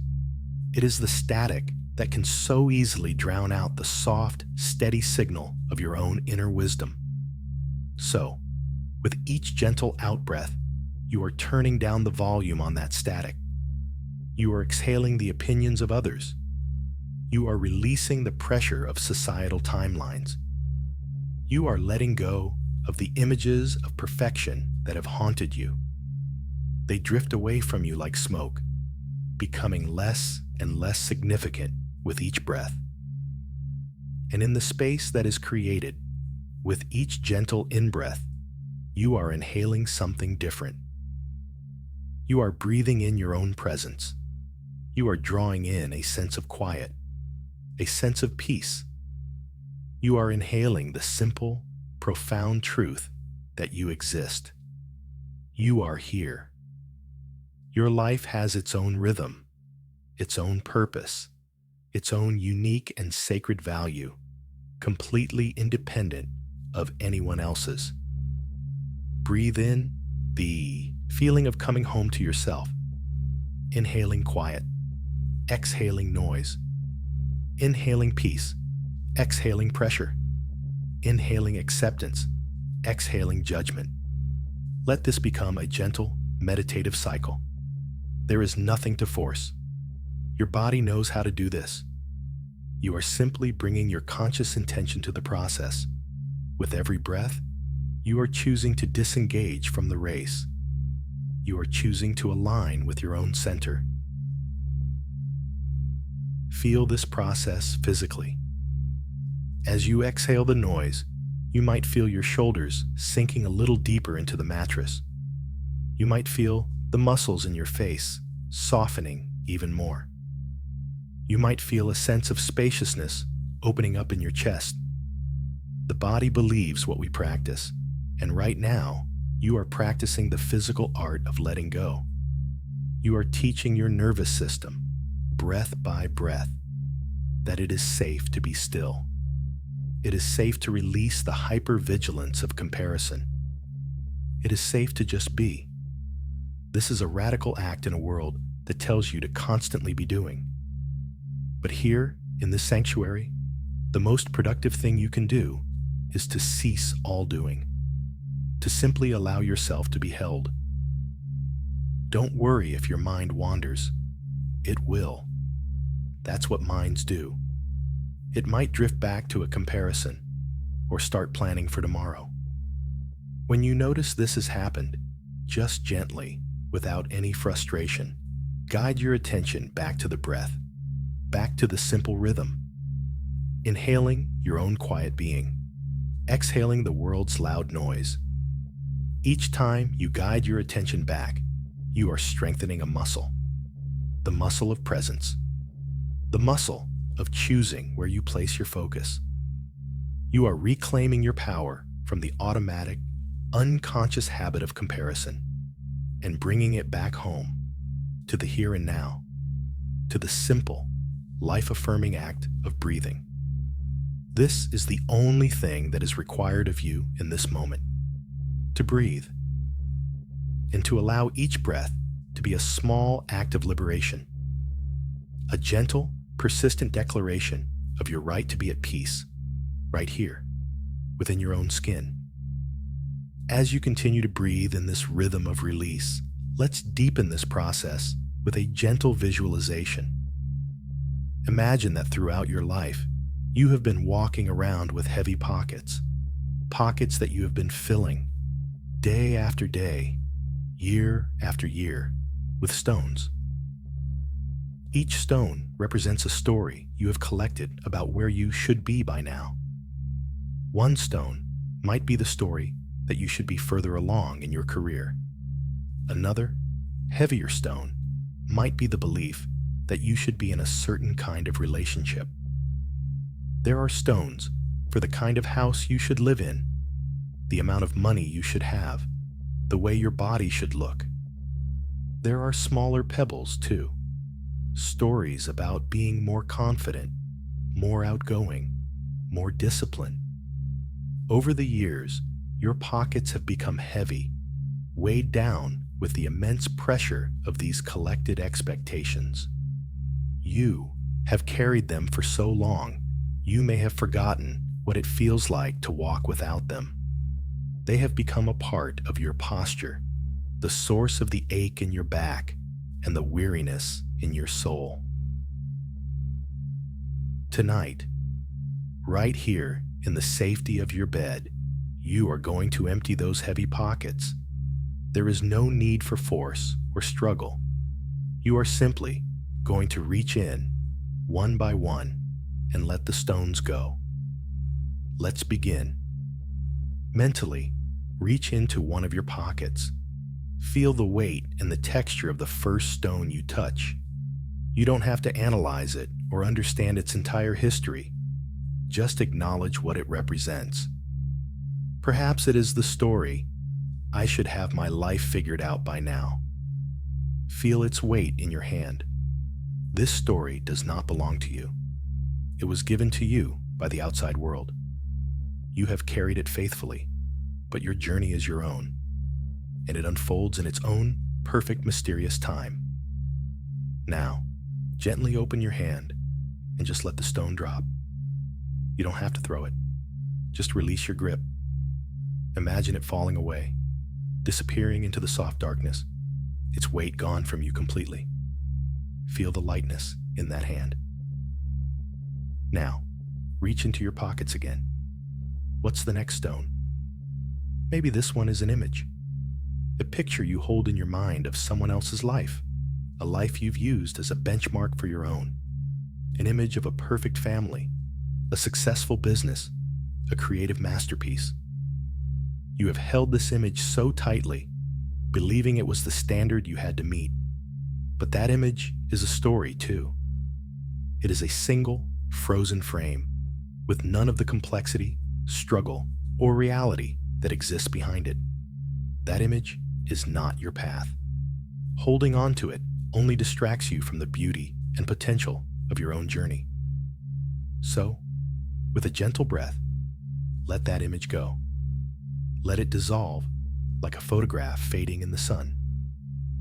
It is the static that can so easily drown out the soft, steady signal of your own inner wisdom. So, with each gentle out-breath, you are turning down the volume on that static. You are exhaling the opinions of others. You are releasing the pressure of societal timelines. You are letting go of the images of perfection that have haunted you. They drift away from you like smoke, becoming less and less significant with each breath. And in the space that is created, with each gentle in-breath, you are inhaling something different. You are breathing in your own presence. You are drawing in a sense of quiet, a sense of peace. You are inhaling the simple, profound truth that you exist. You are here. Your life has its own rhythm, its own purpose, its own unique and sacred value, completely independent of anyone else's. Breathe in the feeling of coming home to yourself, inhaling quiet, exhaling noise, inhaling peace, exhaling pressure, inhaling acceptance, exhaling judgment. Let this become a gentle, meditative cycle. There is nothing to force. Your body knows how to do this. You are simply bringing your conscious intention to the process. With every breath, you are choosing to disengage from the race. You are choosing to align with your own center. Feel this process physically. As you exhale the noise, you might feel your shoulders sinking a little deeper into the mattress. You might feel the muscles in your face softening even more. You might feel a sense of spaciousness opening up in your chest. The body believes what we practice, and right now, you are practicing the physical art of letting go. You are teaching your nervous system, breath by breath, that it is safe to be still. It is safe to release the hypervigilance of comparison. It is safe to just be. This is a radical act in a world that tells you to constantly be doing. But here, in this sanctuary, the most productive thing you can do is to cease all doing, to simply allow yourself to be held. Don't worry if your mind wanders. It will. That's what minds do. It might drift back to a comparison or start planning for tomorrow. When you notice this has happened, just gently, without any frustration, guide your attention back to the breath, back to the simple rhythm. Inhaling your own quiet being, exhaling the world's loud noise. Each time you guide your attention back, you are strengthening a muscle. The muscle of presence. The muscle of choosing where you place your focus. You are reclaiming your power from the automatic, unconscious habit of comparison and bringing it back home to the here and now, to the simple, life-affirming act of breathing. This is the only thing that is required of you in this moment, to breathe, and to allow each breath to be a small act of liberation, a gentle, persistent declaration of your right to be at peace, right here, within your own skin. As you continue to breathe in this rhythm of release, let's deepen this process with a gentle visualization. Imagine that throughout your life, you have been walking around with heavy pockets, pockets that you have been filling day after day, year after year, with stones. Each stone represents a story you have collected about where you should be by now. One stone might be the story that you should be further along in your career. Another, heavier stone might be the belief that you should be in a certain kind of relationship. There are stones for the kind of house you should live in, the amount of money you should have, the way your body should look. There are smaller pebbles, too. Stories about being more confident, more outgoing, more disciplined. Over the years, your pockets have become heavy, weighed down with the immense pressure of these collected expectations. You have carried them for so long, you may have forgotten what it feels like to walk without them. They have become a part of your posture, the source of the ache in your back and the weariness in your soul. Tonight, right here in the safety of your bed, you are going to empty those heavy pockets. There is no need for force or struggle. You are simply going to reach in, one by one, and let the stones go. Let's begin. Mentally, reach into one of your pockets. Feel the weight and the texture of the first stone you touch. You don't have to analyze it or understand its entire history. Just acknowledge what it represents. Perhaps it is the story, "I should have my life figured out by now." Feel its weight in your hand. This story does not belong to you. It was given to you by the outside world. You have carried it faithfully, but your journey is your own, and it unfolds in its own perfect, mysterious time. Now, gently open your hand and just let the stone drop. You don't have to throw it. Just release your grip. Imagine it falling away, disappearing into the soft darkness, its weight gone from you completely. Feel the lightness in that hand. Now, reach into your pockets again. What's the next stone? Maybe this one is an image. A picture you hold in your mind of someone else's life, a life you've used as a benchmark for your own. An image of a perfect family, a successful business, a creative masterpiece. You have held this image so tightly, believing it was the standard you had to meet. But that image is a story too. It is a single, frozen frame, with none of the complexity, struggle, or reality that exists behind it. That image is not your path. Holding on to it only distracts you from the beauty and potential of your own journey. So, with a gentle breath, let that image go. Let it dissolve like a photograph fading in the sun.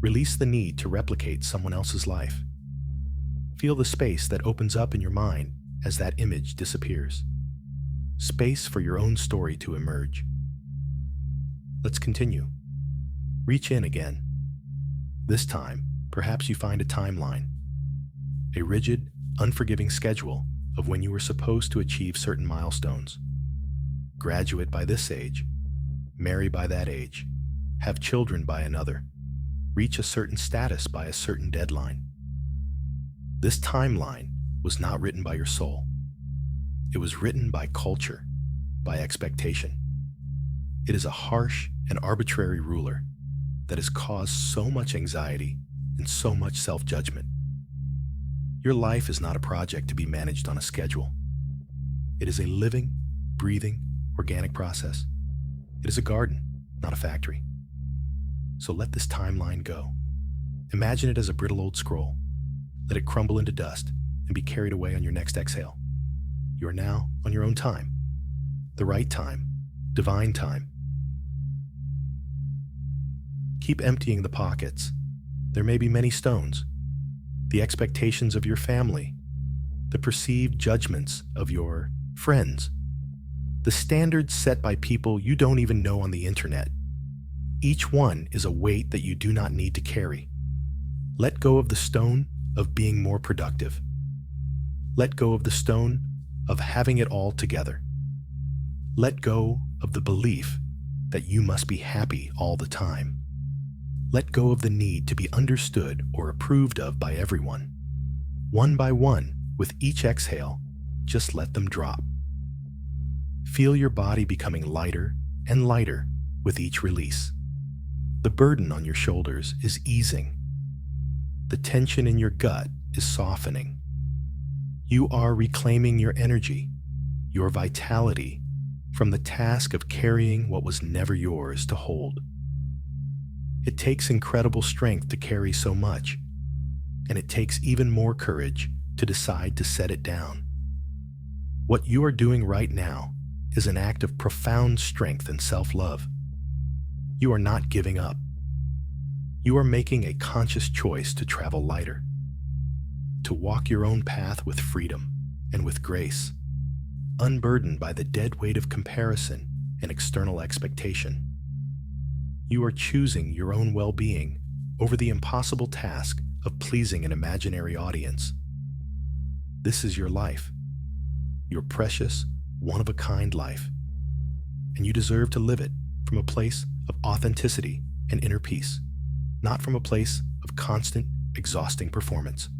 Release the need to replicate someone else's life. Feel the space that opens up in your mind as that image disappears. Space for your own story to emerge. Let's continue. Reach in again. This time, perhaps you find a timeline. A rigid, unforgiving schedule of when you were supposed to achieve certain milestones. Graduate by this age, marry by that age, have children by another, reach a certain status by a certain deadline. This timeline was not written by your soul. It was written by culture, by expectation. It is a harsh and arbitrary ruler that has caused so much anxiety and so much self-judgment. Your life is not a project to be managed on a schedule. It is a living, breathing, organic process. It is a garden, not a factory. So let this timeline go. Imagine it as a brittle old scroll. Let it crumble into dust and be carried away on your next exhale. You are now on your own time. The right time, divine time. Keep emptying the pockets. There may be many stones. The expectations of your family, the perceived judgments of your friends, the standards set by people you don't even know on the internet. Each one is a weight that you do not need to carry. Let go of the stone of being more productive. Let go of the stone of having it all together. Let go of the belief that you must be happy all the time. Let go of the need to be understood or approved of by everyone. One by one, with each exhale, just let them drop. Feel your body becoming lighter and lighter with each release. The burden on your shoulders is easing. The tension in your gut is softening. You are reclaiming your energy, your vitality, from the task of carrying what was never yours to hold. It takes incredible strength to carry so much, and it takes even more courage to decide to set it down. What you are doing right now is an act of profound strength and self-love. You are not giving up. You are making a conscious choice to travel lighter, to walk your own path with freedom and with grace, unburdened by the dead weight of comparison and external expectation. You are choosing your own well-being over the impossible task of pleasing an imaginary audience. This is your life, your precious, one-of-a-kind life, and you deserve to live it from a place of authenticity and inner peace, not from a place of constant, exhausting performance.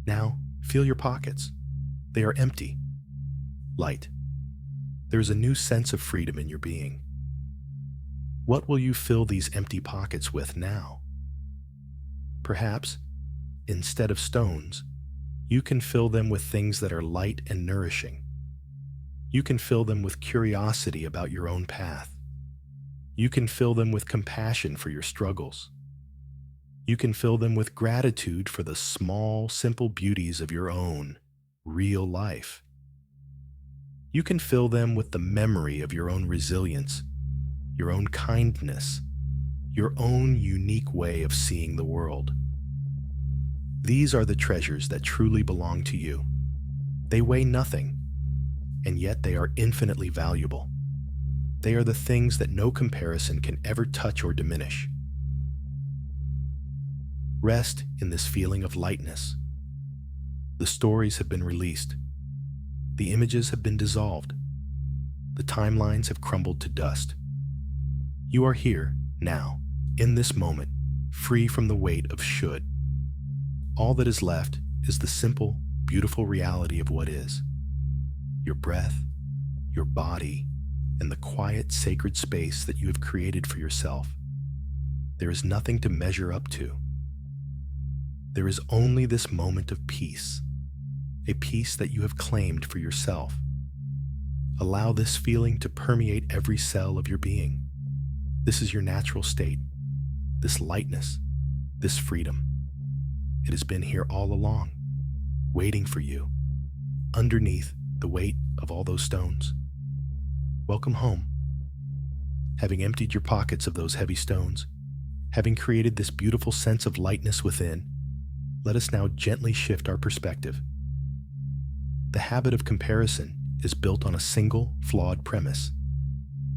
Now, feel your pockets. They are empty, light. There is a new sense of freedom in your being. What will you fill these empty pockets with now? Perhaps, instead of stones, you can fill them with things that are light and nourishing. You can fill them with curiosity about your own path. You can fill them with compassion for your struggles. You can fill them with gratitude for the small, simple beauties of your own, real life. You can fill them with the memory of your own resilience, your own kindness, your own unique way of seeing the world. These are the treasures that truly belong to you. They weigh nothing, and yet they are infinitely valuable. They are the things that no comparison can ever touch or diminish. Rest in this feeling of lightness. The stories have been released. The images have been dissolved. The timelines have crumbled to dust. You are here, now, in this moment, free from the weight of should. All that is left is the simple, beautiful reality of what is. Your breath, your body, and the quiet, sacred space that you have created for yourself. There is nothing to measure up to. There is only this moment of peace, a peace that you have claimed for yourself. Allow this feeling to permeate every cell of your being. This is your natural state, this lightness, this freedom. It has been here all along, waiting for you, underneath the weight of all those stones. Welcome home. Having emptied your pockets of those heavy stones, having created this beautiful sense of lightness within, let us now gently shift our perspective. The habit of comparison is built on a single, flawed premise.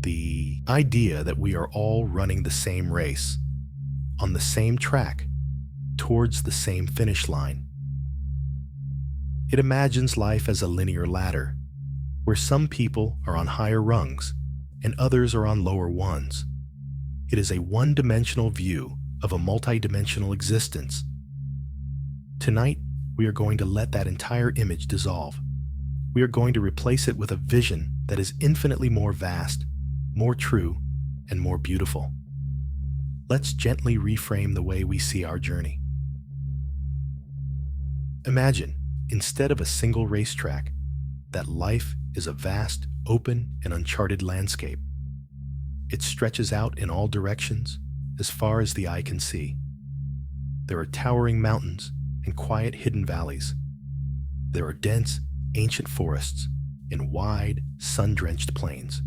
The idea that we are all running the same race, on the same track, towards the same finish line. It imagines life as a linear ladder, where some people are on higher rungs and others are on lower ones. It is a one-dimensional view of a multi-dimensional existence. Tonight, we are going to let that entire image dissolve. We are going to replace it with a vision that is infinitely more vast, more true, and more beautiful. Let's gently reframe the way we see our journey. Imagine, instead of a single racetrack, that life is a vast, open, and uncharted landscape. It stretches out in all directions, as far as the eye can see. There are towering mountains and quiet hidden valleys. There are dense, ancient forests and wide, sun-drenched plains.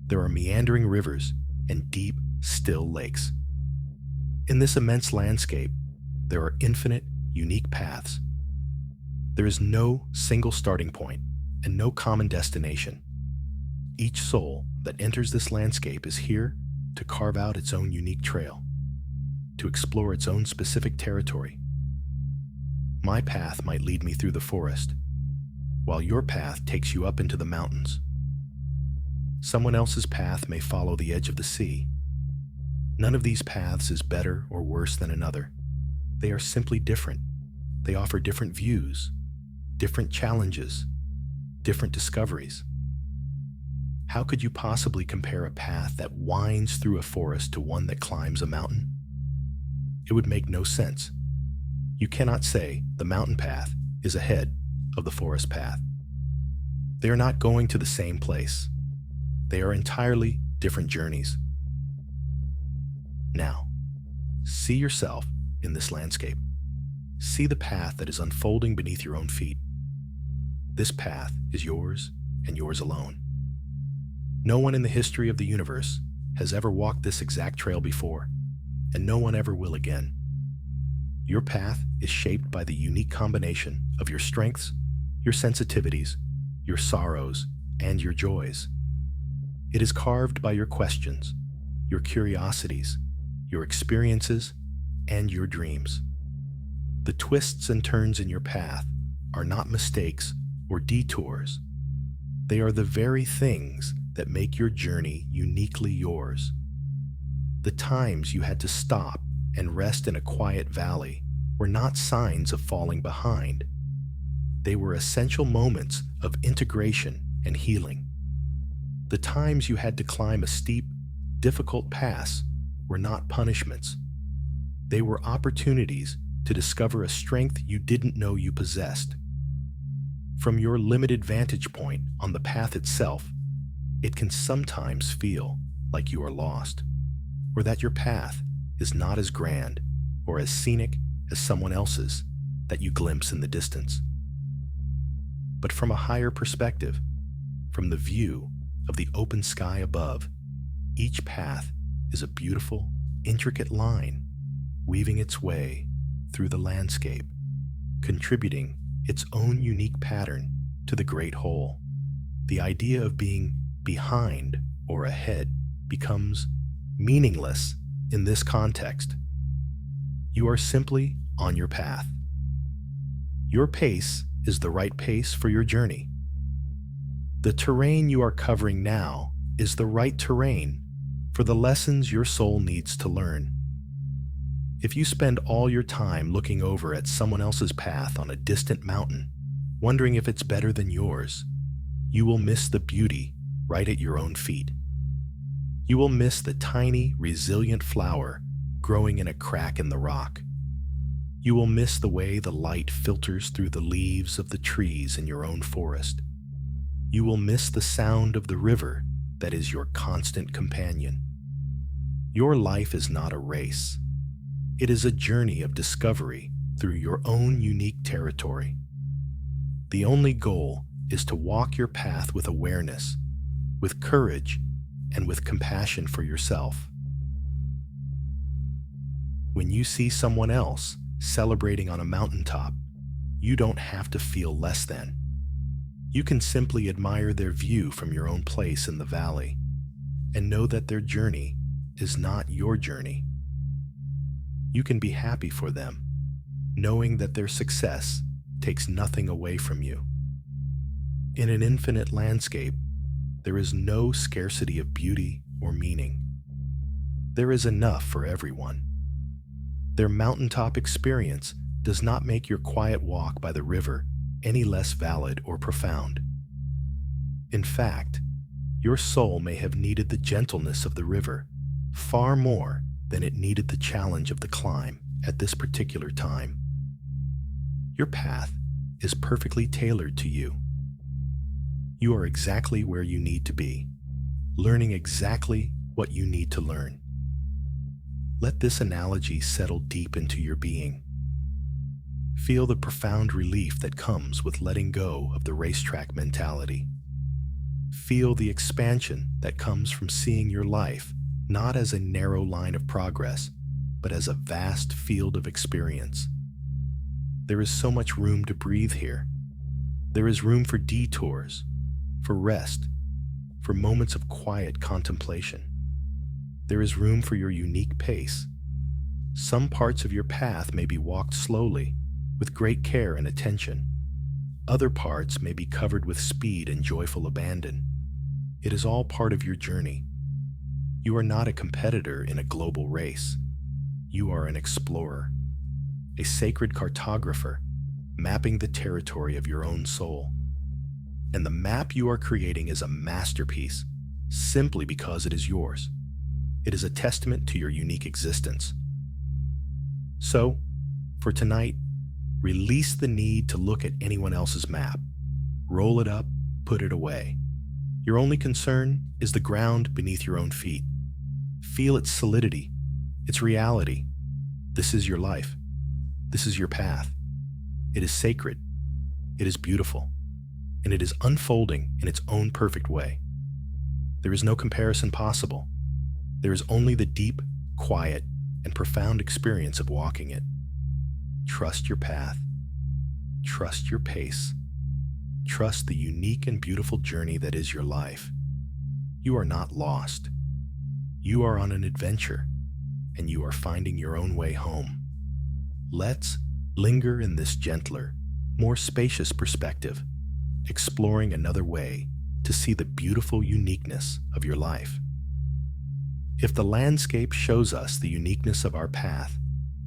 There are meandering rivers and deep, still lakes. In this immense landscape, there are infinite, unique paths. There is no single starting point and no common destination. Each soul that enters this landscape is here to carve out its own unique trail, to explore its own specific territory. My path might lead me through the forest, while your path takes you up into the mountains. Someone else's path may follow the edge of the sea. None of these paths is better or worse than another. They are simply different. They offer different views, different challenges, different discoveries. How could you possibly compare a path that winds through a forest to one that climbs a mountain? It would make no sense. You cannot say the mountain path is ahead of the forest path. They are not going to the same place. They are entirely different journeys. Now, see yourself in this landscape. See the path that is unfolding beneath your own feet. This path is yours and yours alone. No one in the history of the universe has ever walked this exact trail before, and no one ever will again. Your path is shaped by the unique combination of your strengths, your sensitivities, your sorrows, and your joys. It is carved by your questions, your curiosities, your experiences, and your dreams. The twists and turns in your path are not mistakes or detours. They are the very things that make your journey uniquely yours. The times you had to stop and rest in a quiet valley were not signs of falling behind. They were essential moments of integration and healing. The times you had to climb a steep, difficult pass were not punishments. They were opportunities to discover a strength you didn't know you possessed. From your limited vantage point on the path itself, it can sometimes feel like you are lost, or that your path is not as grand or as scenic as someone else's that you glimpse in the distance. but from a higher perspective, from the view of the open sky above. Each path is a beautiful, intricate line, weaving its way through the landscape, contributing its own unique pattern to the great whole. The idea of being behind or ahead becomes meaningless in this context. You are simply on your path. Your pace is the right pace for your journey. The terrain you are covering now is the right terrain for the lessons your soul needs to learn. If you spend all your time looking over at someone else's path on a distant mountain, wondering if it's better than yours, you will miss the beauty right at your own feet. You will miss the tiny, resilient flower growing in a crack in the rock. You will miss the way the light filters through the leaves of the trees in your own forest. You will miss the sound of the river that is your constant companion. Your life is not a race. It is a journey of discovery through your own unique territory. The only goal is to walk your path with awareness, with courage, and with compassion for yourself. When you see someone else celebrating on a mountaintop, you don't have to feel less than. You can simply admire their view from your own place in the valley and know that their journey is not your journey. You can be happy for them, knowing that their success takes nothing away from you. In an infinite landscape, there is no scarcity of beauty or meaning. There is enough for everyone. Their mountaintop experience does not make your quiet walk by the river any less valid or profound. In fact, your soul may have needed the gentleness of the river far more than it needed the challenge of the climb at this particular time. Your path is perfectly tailored to you. You are exactly where you need to be, learning exactly what you need to learn. Let this analogy settle deep into your being. Feel the profound relief that comes with letting go of the racetrack mentality. Feel the expansion that comes from seeing your life not as a narrow line of progress, but as a vast field of experience. There is so much room to breathe here. There is room for detours, for rest, for moments of quiet contemplation. There is room for your unique pace. Some parts of your path may be walked slowly, with great care and attention. Other parts may be covered with speed and joyful abandon. It is all part of your journey. You are not a competitor in a global race. You are an explorer, a sacred cartographer, mapping the territory of your own soul. And the map you are creating is a masterpiece, simply because it is yours. It is a testament to your unique existence. So, for tonight, release the need to look at anyone else's map. Roll it up, put it away. Your only concern is the ground beneath your own feet. Feel its solidity, its reality. This is your life. This is your path. It is sacred. It is beautiful. And it is unfolding in its own perfect way. There is no comparison possible. There is only the deep, quiet, and profound experience of walking it. Trust your path. Trust your pace. Trust the unique and beautiful journey that is your life. You are not lost. You are on an adventure, and you are finding your own way home. Let's linger in this gentler, more spacious perspective, exploring another way to see the beautiful uniqueness of your life. If the landscape shows us the uniqueness of our path,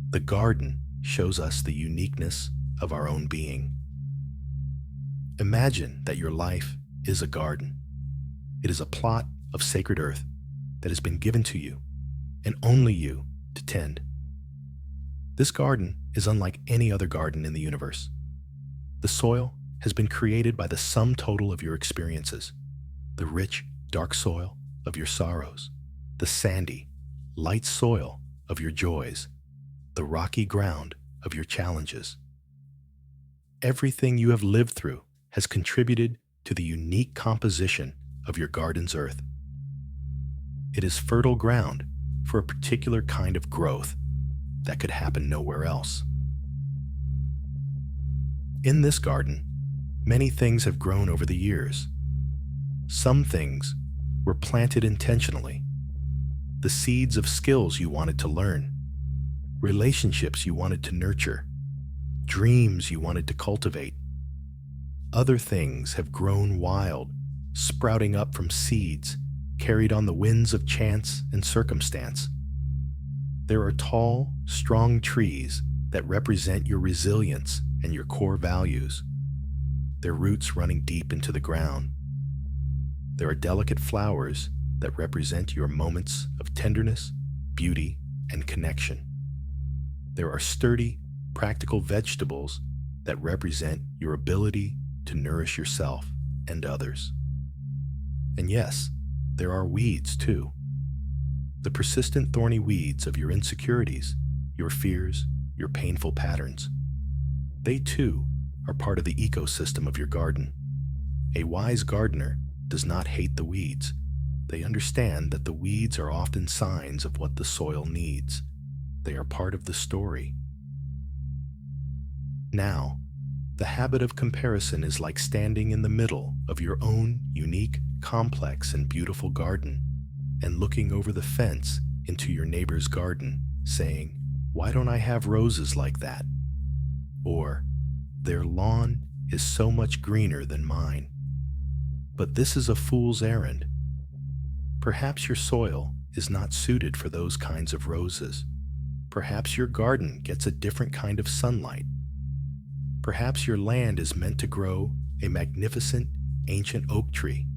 the garden shows us the uniqueness of our own being. Imagine that your life is a garden. It is a plot of sacred earth that has been given to you, and only you, to tend. This garden is unlike any other garden in the universe. The soil has been created by the sum total of your experiences, the rich, dark soil of your sorrows, the sandy, light soil of your joys, the rocky ground of your challenges. Everything you have lived through has contributed to the unique composition of your garden's earth. It is fertile ground for a particular kind of growth that could happen nowhere else. In this garden, many things have grown over the years. Some things were planted intentionally. The seeds of skills you wanted to learn, relationships you wanted to nurture, dreams you wanted to cultivate. Other things have grown wild, sprouting up from seeds carried on the winds of chance and circumstance. There are tall, strong trees that represent your resilience and your core values, their roots running deep into the ground. There are delicate flowers that represent your moments of tenderness, beauty, and connection. There are sturdy, practical vegetables that represent your ability to nourish yourself and others. And yes, there are weeds too. The persistent thorny weeds of your insecurities, your fears, your painful patterns. They too are part of the ecosystem of your garden. A wise gardener does not hate the weeds. They understand that the weeds are often signs of what the soil needs. They are part of the story. Now, the habit of comparison is like standing in the middle of your own unique, complex, and beautiful garden and looking over the fence into your neighbor's garden, saying, "Why don't I have roses like that?" Or, "Their lawn is so much greener than mine." But this is a fool's errand. Perhaps your soil is not suited for those kinds of roses. Perhaps your garden gets a different kind of sunlight. Perhaps your land is meant to grow a magnificent ancient oak tree,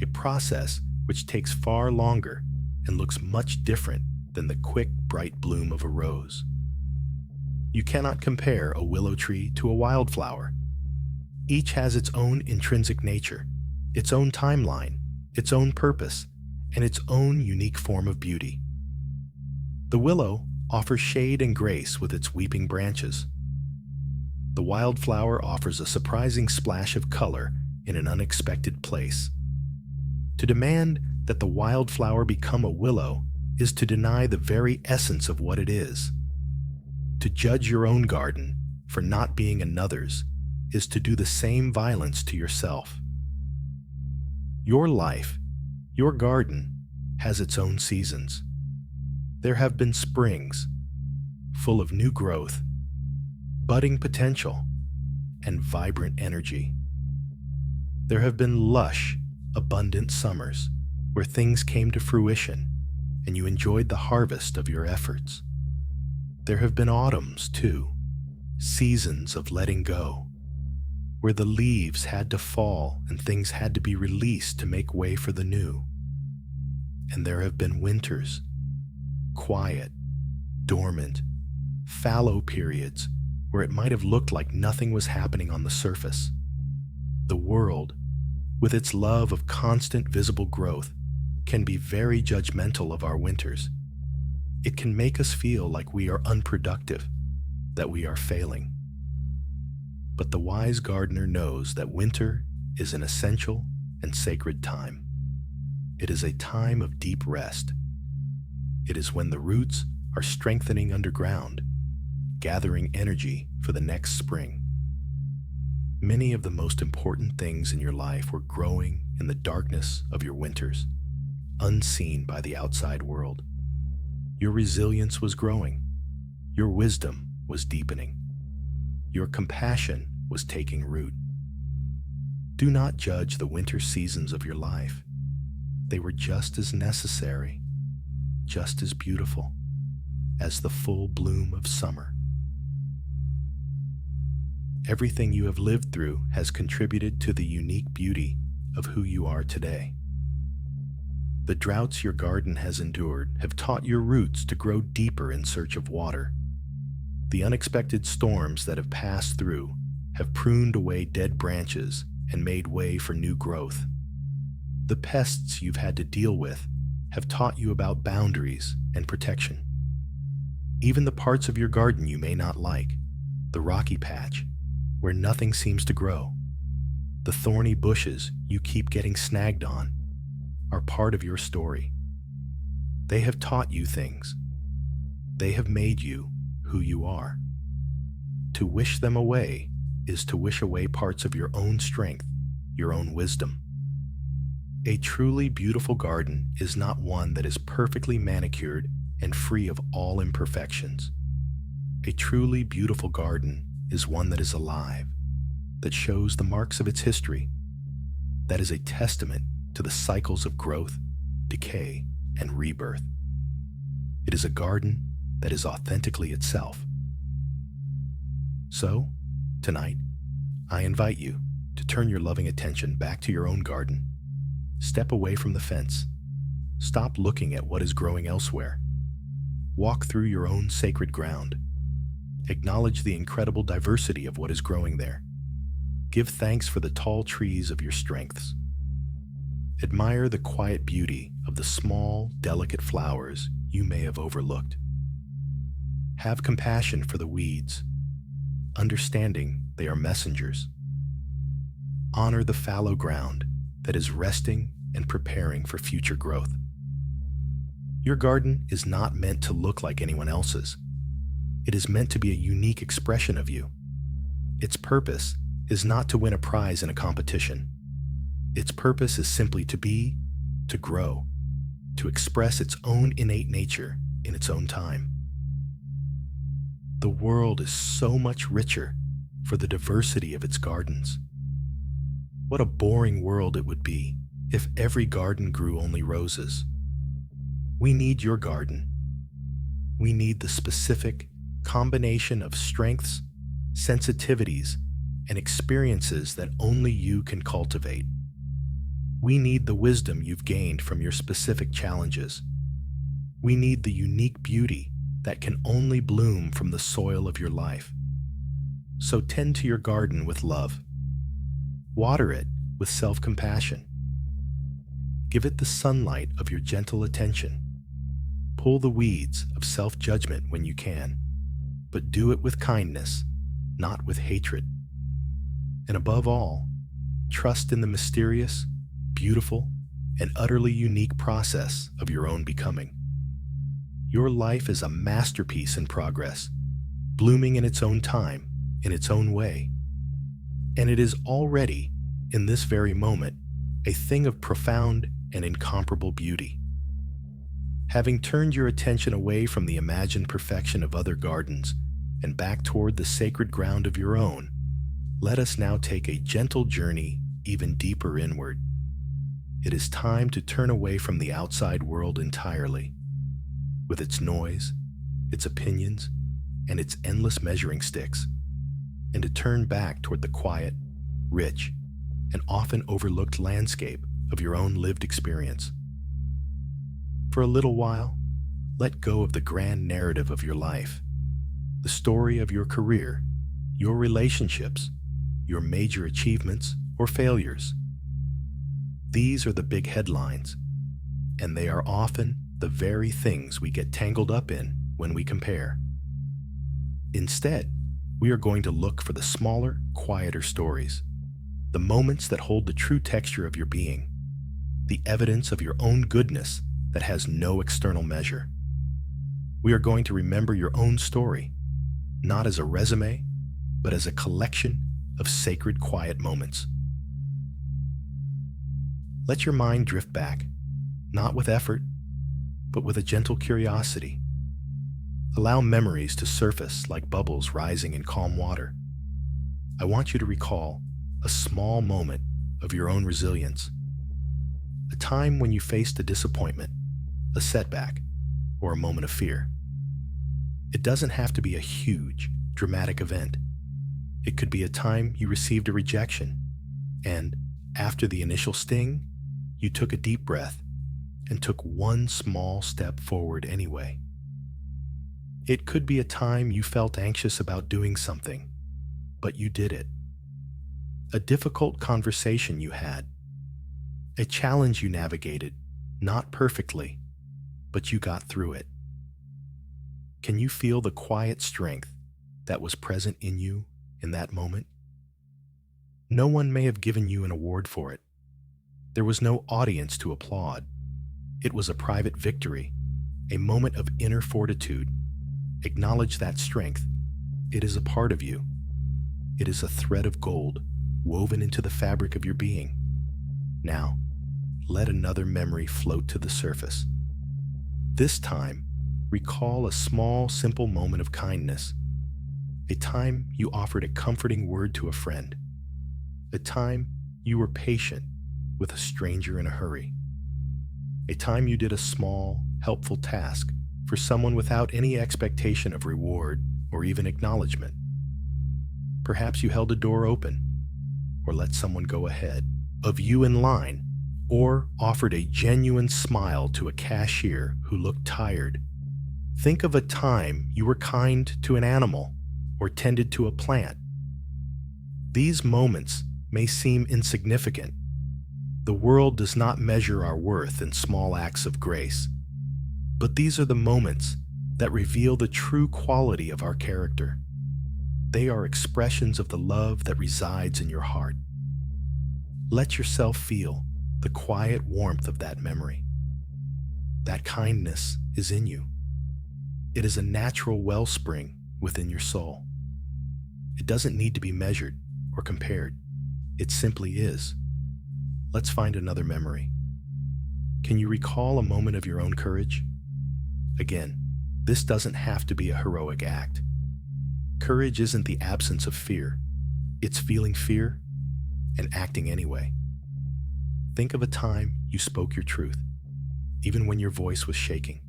a process which takes far longer and looks much different than the quick, bright bloom of a rose. You cannot compare a willow tree to a wildflower. Each has its own intrinsic nature, its own timeline, its own purpose, and its own unique form of beauty. The willow offers shade and grace with its weeping branches. The wildflower offers a surprising splash of color in an unexpected place. To demand that the wildflower become a willow is to deny the very essence of what it is. To judge your own garden for not being another's is to do the same violence to yourself. Your life, your garden, has its own seasons. There have been springs, full of new growth, budding potential, and vibrant energy. There have been lush, abundant summers where things came to fruition and you enjoyed the harvest of your efforts. There have been autumns, too, seasons of letting go, where the leaves had to fall and things had to be released to make way for the new. And there have been winters, quiet, dormant, fallow periods where it might have looked like nothing was happening on the surface. The world, with its love of constant visible growth, can be very judgmental of our winters. It can make us feel like we are unproductive, that we are failing. But the wise gardener knows that winter is an essential and sacred time. It is a time of deep rest. It is when the roots are strengthening underground, gathering energy for the next spring. Many of the most important things in your life were growing in the darkness of your winters, unseen by the outside world. Your resilience was growing. Your wisdom was deepening. Your compassion was taking root. Do not judge the winter seasons of your life. They were just as necessary, just as beautiful as the full bloom of summer. Everything you have lived through has contributed to the unique beauty of who you are today. The droughts your garden has endured have taught your roots to grow deeper in search of water. The unexpected storms that have passed through have pruned away dead branches and made way for new growth. The pests you've had to deal with have taught you about boundaries and protection. Even the parts of your garden you may not like, the rocky patch, where nothing seems to grow, The thorny bushes you keep getting snagged on are part of your story. They have taught you things. They have made you who you are. To wish them away is to wish away parts of your own strength, your own wisdom. A truly beautiful garden is not one that is perfectly manicured and free of all imperfections. A truly beautiful garden is one that is alive, that shows the marks of its history, that is a testament to the cycles of growth, decay, and rebirth. It is a garden that is authentically itself. So, tonight, I invite you to turn your loving attention back to your own garden. Step away from the fence. Stop looking at what is growing elsewhere. Walk through your own sacred ground. Acknowledge the incredible diversity of what is growing there. Give thanks for the tall trees of your strengths. Admire the quiet beauty of the small, delicate flowers you may have overlooked. Have compassion for the weeds, understanding they are messengers. Honor the fallow ground that is resting and preparing for future growth. Your garden is not meant to look like anyone else's. It is meant to be a unique expression of you. Its purpose is not to win a prize in a competition. Its purpose is simply to be, to grow, to express its own innate nature in its own time. The world is so much richer for the diversity of its gardens. What a boring world it would be if every garden grew only roses. We need your garden. We need the specific combination of strengths, sensitivities, and experiences that only you can cultivate. We need the wisdom you've gained from your specific challenges. We need the unique beauty that can only bloom from the soil of your life. So tend to your garden with love. Water it with self-compassion. Give it the sunlight of your gentle attention. Pull the weeds of self-judgment when you can, but do it with kindness, not with hatred. And above all, trust in the mysterious, beautiful, and utterly unique process of your own becoming. Your life is a masterpiece in progress, blooming in its own time, in its own way. And it is already, in this very moment, a thing of profound and incomparable beauty. Having turned your attention away from the imagined perfection of other gardens and back toward the sacred ground of your own, let us now take a gentle journey even deeper inward. It is time to turn away from the outside world entirely, with its noise, its opinions, and its endless measuring sticks, and to turn back toward the quiet, rich, and often overlooked landscape of your own lived experience. For a little while, let go of the grand narrative of your life, the story of your career, your relationships, your major achievements or failures. These are the big headlines, and they are often the very things we get tangled up in when we compare. Instead, we are going to look for the smaller, quieter stories, the moments that hold the true texture of your being, the evidence of your own goodness that has no external measure. We are going to remember your own story, not as a resume, but as a collection of sacred quiet moments. Let your mind drift back, not with effort, but with a gentle curiosity. Allow memories to surface like bubbles rising in calm water. I want you to recall a small moment of your own resilience, a time when you faced a disappointment, a setback, or a moment of fear. It doesn't have to be a huge, dramatic event. It could be a time you received a rejection, and after the initial sting, you took a deep breath and took one small step forward anyway. It could be a time you felt anxious about doing something, but you did it. A difficult conversation you had, a challenge you navigated, not perfectly, but you got through it. Can you feel the quiet strength that was present in you in that moment? No one may have given you an award for it. There was no audience to applaud. It was a private victory, a moment of inner fortitude. Acknowledge that strength. It is a part of you. It is a thread of gold woven into the fabric of your being. Now, let another memory float to the surface. This time, recall a small, simple moment of kindness. A time you offered a comforting word to a friend. A time you were patient with a stranger in a hurry. A time you did a small, helpful task for someone without any expectation of reward or even acknowledgement. Perhaps you held a door open, or let someone go ahead of you in line, or offered a genuine smile to a cashier who looked tired. Think of a time you were kind to an animal or tended to a plant. These moments may seem insignificant. The world does not measure our worth in small acts of grace, but these are the moments that reveal the true quality of our character. They are expressions of the love that resides in your heart. Let yourself feel the quiet warmth of that memory. That kindness is in you. It is a natural wellspring within your soul. It doesn't need to be measured or compared. It simply is. Let's find another memory. Can you recall a moment of your own courage? Again, this doesn't have to be a heroic act. Courage isn't the absence of fear. It's feeling fear and acting anyway. Think of a time you spoke your truth, even when your voice was shaking.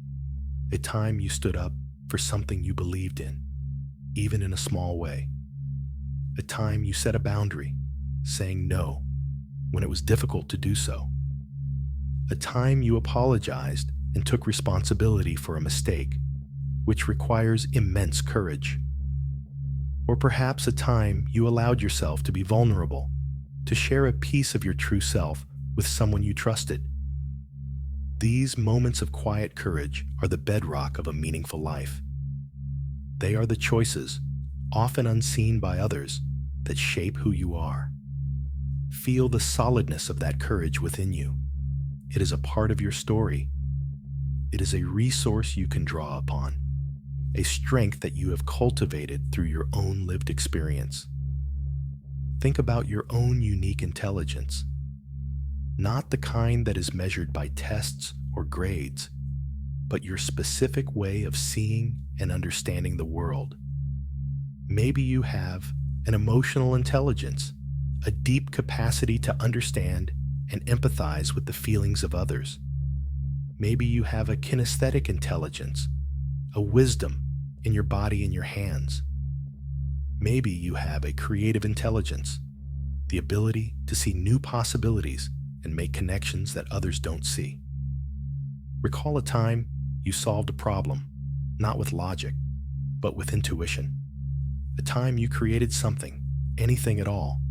A time you stood up for something you believed in, even in a small way. A time you set a boundary, saying no when it was difficult to do so. A time you apologized and took responsibility for a mistake, which requires immense courage. Or perhaps a time you allowed yourself to be vulnerable, to share a piece of your true self with someone you trusted. These moments of quiet courage are the bedrock of a meaningful life. They are the choices, often unseen by others, that shape who you are. Feel the solidness of that courage within you. It is a part of your story. It is a resource you can draw upon, a strength that you have cultivated through your own lived experience. Think about your own unique intelligence, not the kind that is measured by tests or grades, but your specific way of seeing and understanding the world. Maybe you have an emotional intelligence, a deep capacity to understand and empathize with the feelings of others. Maybe you have a kinesthetic intelligence, a wisdom in your body and your hands. Maybe you have a creative intelligence, the ability to see new possibilities and make connections that others don't see. Recall a time you solved a problem, not with logic, but with intuition. A time you created something, anything at all,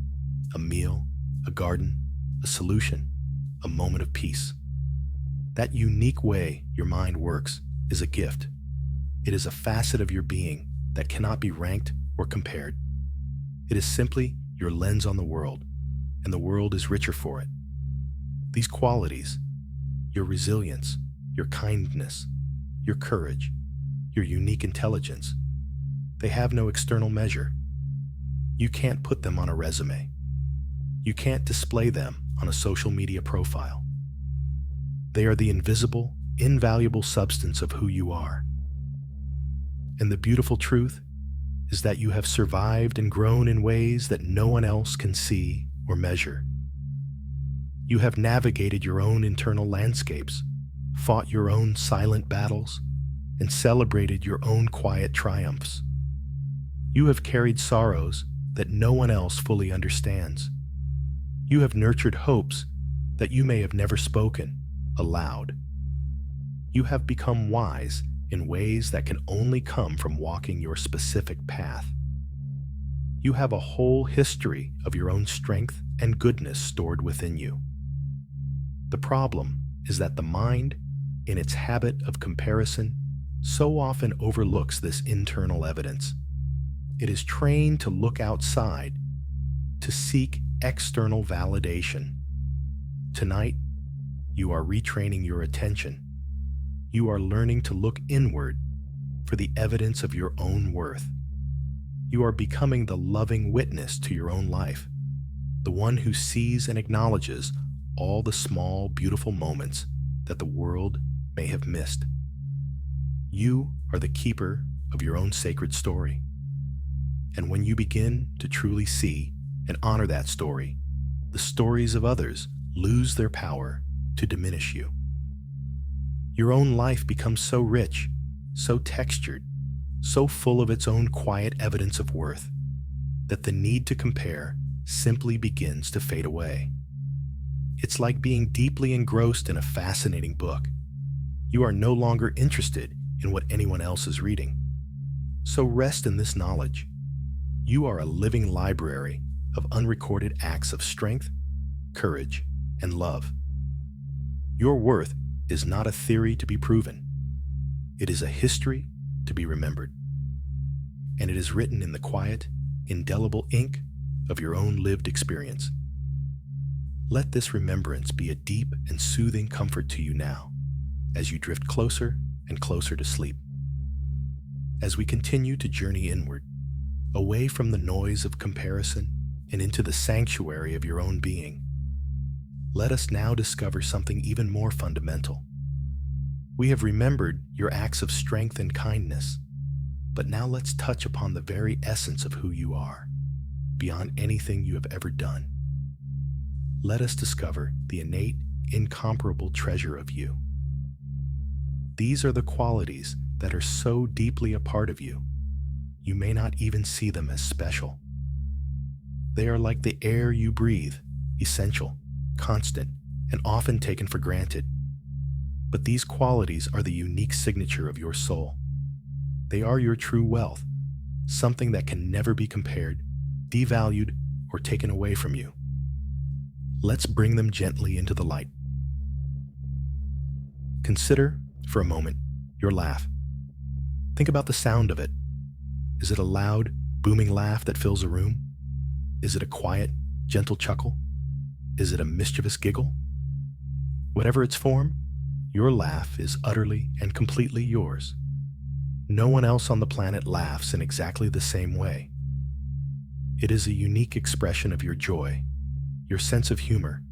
a meal, a garden, a solution, a moment of peace. That unique way your mind works is a gift. It is a facet of your being that cannot be ranked or compared. It is simply your lens on the world, and the world is richer for it. These qualities, your resilience, your kindness, your courage, your unique intelligence, they have no external measure. You can't put them on a resume. You can't display them on a social media profile. They are the invisible, invaluable substance of who you are. And the beautiful truth is that you have survived and grown in ways that no one else can see or measure. You have navigated your own internal landscapes, fought your own silent battles, and celebrated your own quiet triumphs. You have carried sorrows that no one else fully understands. You have nurtured hopes that you may have never spoken aloud. You have become wise in ways that can only come from walking your specific path. You have a whole history of your own strength and goodness stored within you. The problem is that the mind, in its habit of comparison, so often overlooks this internal evidence. It is trained to look outside, to seek external validation. Tonight, you are retraining your attention. You are learning to look inward for the evidence of your own worth. You are becoming the loving witness to your own life, the one who sees and acknowledges all the small, beautiful moments that the world may have missed. You are the keeper of your own sacred story. And when you begin to truly see and honor that story, the stories of others lose their power to diminish you. Your own life becomes so rich, so textured, so full of its own quiet evidence of worth, that the need to compare simply begins to fade away. It's like being deeply engrossed in a fascinating book. You are no longer interested in what anyone else is reading. So rest in this knowledge. You are a living library of unrecorded acts of strength, courage, and love. Your worth is not a theory to be proven. It is a history to be remembered. And it is written in the quiet, indelible ink of your own lived experience. Let this remembrance be a deep and soothing comfort to you now, as you drift closer and closer to sleep. As we continue to journey inward, away from the noise of comparison and into the sanctuary of your own being, let us now discover something even more fundamental. We have remembered your acts of strength and kindness, but now let's touch upon the very essence of who you are, beyond anything you have ever done. Let us discover the innate, incomparable treasure of you. These are the qualities that are so deeply a part of you, you may not even see them as special. They are like the air you breathe, essential, constant, and often taken for granted. But these qualities are the unique signature of your soul. They are your true wealth, something that can never be compared, devalued, or taken away from you. Let's bring them gently into the light. Consider, for a moment, your laugh. Think about the sound of it. Is it a loud, booming laugh that fills a room? Is it a quiet, gentle chuckle? Is it a mischievous giggle? Whatever its form, your laugh is utterly and completely yours. No one else on the planet laughs in exactly the same way. It is a unique expression of your joy, your sense of humor,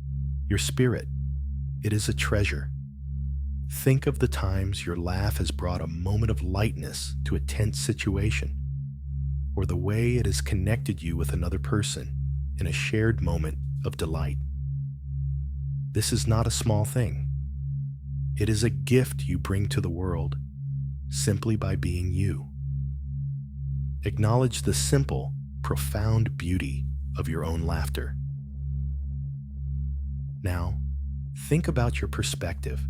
your spirit. It is a treasure. Think of the times your laugh has brought a moment of lightness to a tense situation, or the way it has connected you with another person in a shared moment of delight. This is not a small thing. It is a gift you bring to the world simply by being you. Acknowledge the simple, profound beauty of your own laughter. Now, think about your perspective,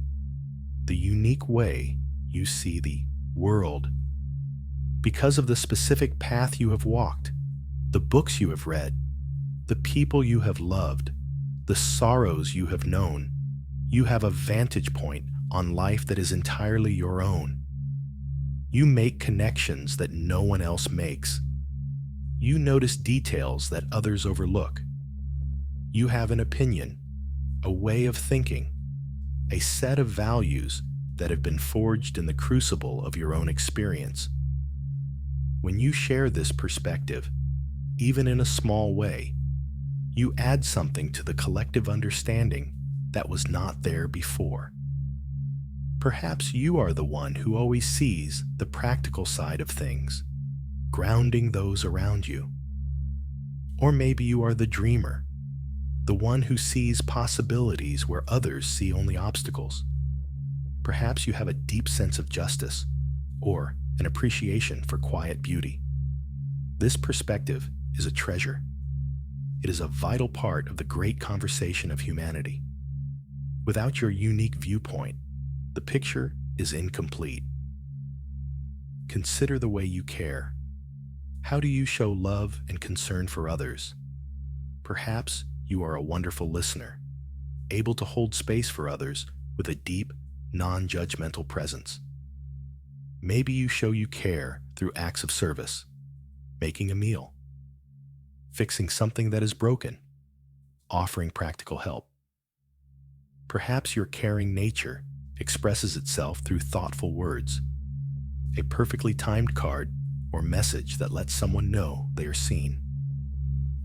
the unique way you see the world. Because of the specific path you have walked, the books you have read, the people you have loved, the sorrows you have known, you have a vantage point on life that is entirely your own. You make connections that no one else makes. You notice details that others overlook. You have an opinion, a way of thinking, a set of values that have been forged in the crucible of your own experience. When you share this perspective, even in a small way, you add something to the collective understanding that was not there before. Perhaps you are the one who always sees the practical side of things, grounding those around you. Or maybe you are the dreamer, the one who sees possibilities where others see only obstacles. Perhaps you have a deep sense of justice, or an appreciation for quiet beauty. This perspective is a treasure. It is a vital part of the great conversation of humanity. Without your unique viewpoint, the picture is incomplete. Consider the way you care. How do you show love and concern for others? Perhaps you are a wonderful listener, able to hold space for others with a deep, non-judgmental presence. Maybe you show you care through acts of service, making a meal, fixing something that is broken, offering practical help. Perhaps your caring nature expresses itself through thoughtful words, a perfectly timed card or message that lets someone know they are seen.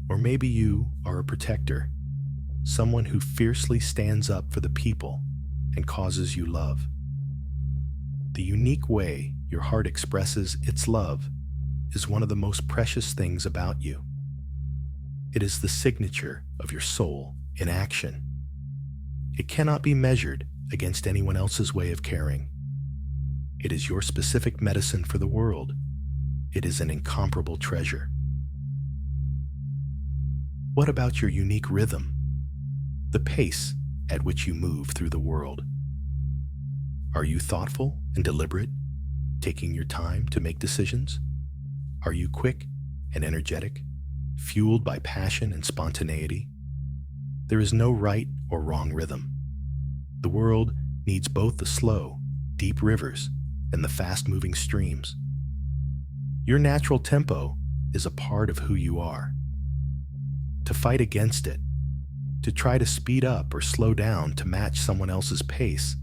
Or maybe you are a protector, someone who fiercely stands up for the people and causes you love. The unique way your heart expresses its love is one of the most precious things about you. It is the signature of your soul in action. It cannot be measured against anyone else's way of caring. It is your specific medicine for the world. It is an incomparable treasure. What about your unique rhythm? The pace at which you move through the world. Are you thoughtful and deliberate, taking your time to make decisions? Are you quick and energetic, fueled by passion and spontaneity? There is no right or wrong rhythm. The world needs both the slow, deep rivers and the fast-moving streams. Your natural tempo is a part of who you are. To fight against it, to try to speed up or slow down to match someone else's pace,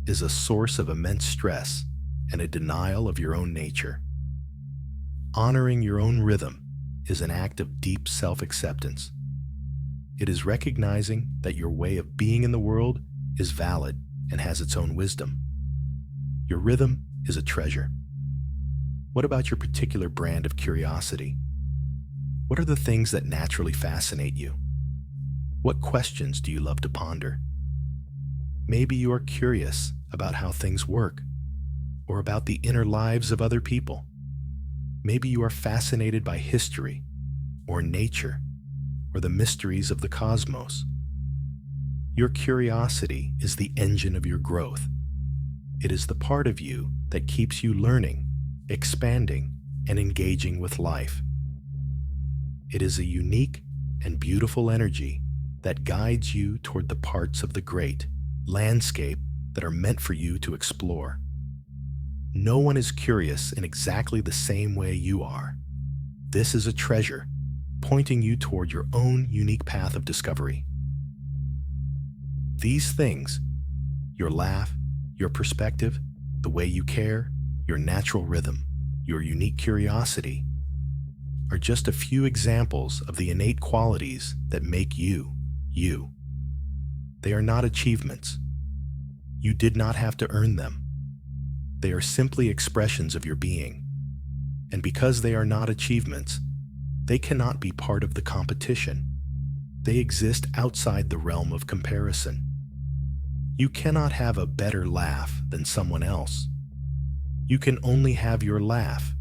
is a source of immense stress and a denial of your own nature. Honoring your own rhythm is an act of deep self-acceptance. It is recognizing that your way of being in the world is valid and has its own wisdom. Your rhythm is a treasure. What about your particular brand of curiosity? What are the things that naturally fascinate you? What questions do you love to ponder? Maybe you are curious about how things work, or about the inner lives of other people. Maybe you are fascinated by history, or nature, or the mysteries of the cosmos. Your curiosity is the engine of your growth. It is the part of you that keeps you learning, expanding, and engaging with life. It is a unique and beautiful energy that guides you toward the parts of the great landscape that are meant for you to explore. No one is curious in exactly the same way you are. This is a treasure, pointing you toward your own unique path of discovery. These things, your laugh, your perspective, the way you care, your natural rhythm, your unique curiosity, are just a few examples of the innate qualities that make you, you. They are not achievements. You did not have to earn them. They are simply expressions of your being. And because they are not achievements, they cannot be part of the competition. They exist outside the realm of comparison. You cannot have a better laugh than someone else. You can only have your laugh.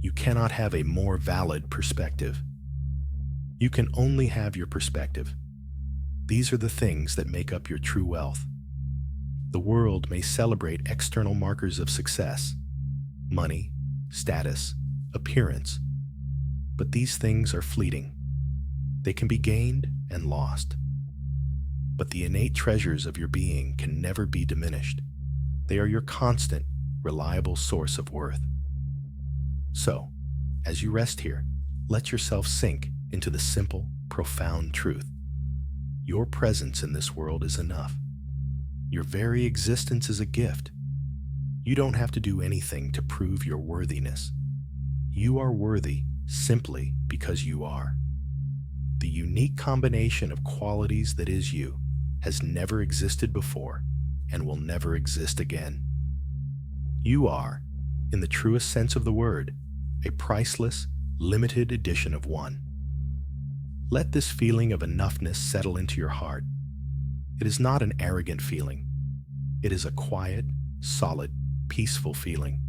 You cannot have a more valid perspective. You can only have your perspective. These are the things that make up your true wealth. The world may celebrate external markers of success, money, status, appearance, but these things are fleeting. They can be gained and lost. But the innate treasures of your being can never be diminished. They are your constant, reliable source of worth. So, as you rest here, let yourself sink into the simple, profound truth. Your presence in this world is enough. Your very existence is a gift. You don't have to do anything to prove your worthiness. You are worthy simply because you are. The unique combination of qualities that is you has never existed before and will never exist again. You are, in the truest sense of the word, a priceless, limited edition of one. Let this feeling of enoughness settle into your heart. It is not an arrogant feeling. It is a quiet, solid, peaceful feeling.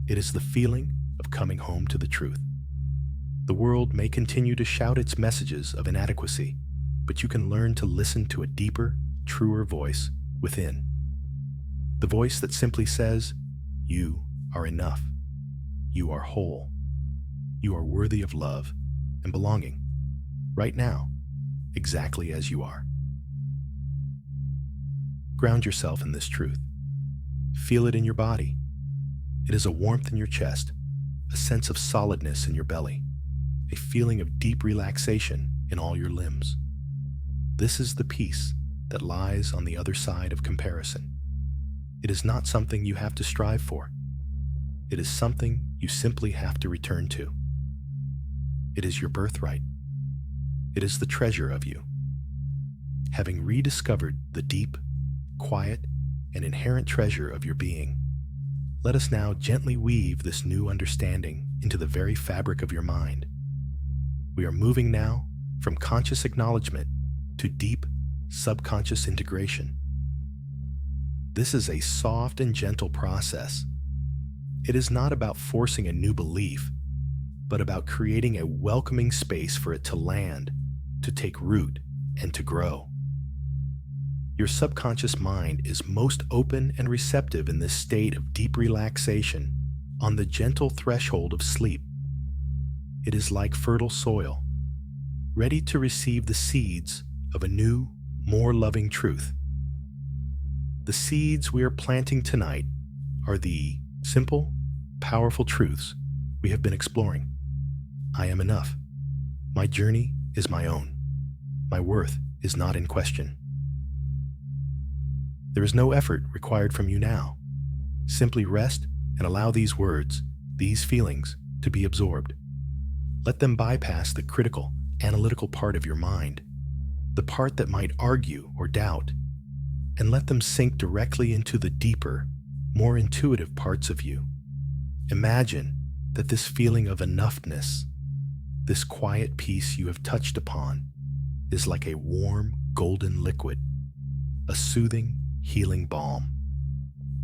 It is the feeling of coming home to the truth. The world may continue to shout its messages of inadequacy, but you can learn to listen to a deeper, truer voice within. The voice that simply says, you are enough. You are whole. You are worthy of love and belonging, right now, exactly as you are. Ground yourself in this truth. Feel it in your body. It is a warmth in your chest, a sense of solidness in your belly, a feeling of deep relaxation in all your limbs. This is the peace that lies on the other side of comparison. It is not something you have to strive for. It is something you simply have to return to. It is your birthright. It is the treasure of you. Having rediscovered the deep, quiet, and inherent treasure of your being, let us now gently weave this new understanding into the very fabric of your mind. We are moving now from conscious acknowledgement to deep, subconscious integration. This is a soft and gentle process. It is not about forcing a new belief, but about creating a welcoming space for it to land, to take root, and to grow. Your subconscious mind is most open and receptive in this state of deep relaxation on the gentle threshold of sleep. It is like fertile soil, ready to receive the seeds of a new, more loving truth. The seeds we are planting tonight are the simple, powerful truths we have been exploring. I am enough. My journey is my own. My worth is not in question. There is no effort required from you now. Simply rest and allow these words, these feelings, to be absorbed. Let them bypass the critical, analytical part of your mind, the part that might argue or doubt, and let them sink directly into the deeper, more intuitive parts of you. Imagine that this feeling of enoughness, this quiet peace you have touched upon, is like a warm, golden liquid, a soothing, healing balm.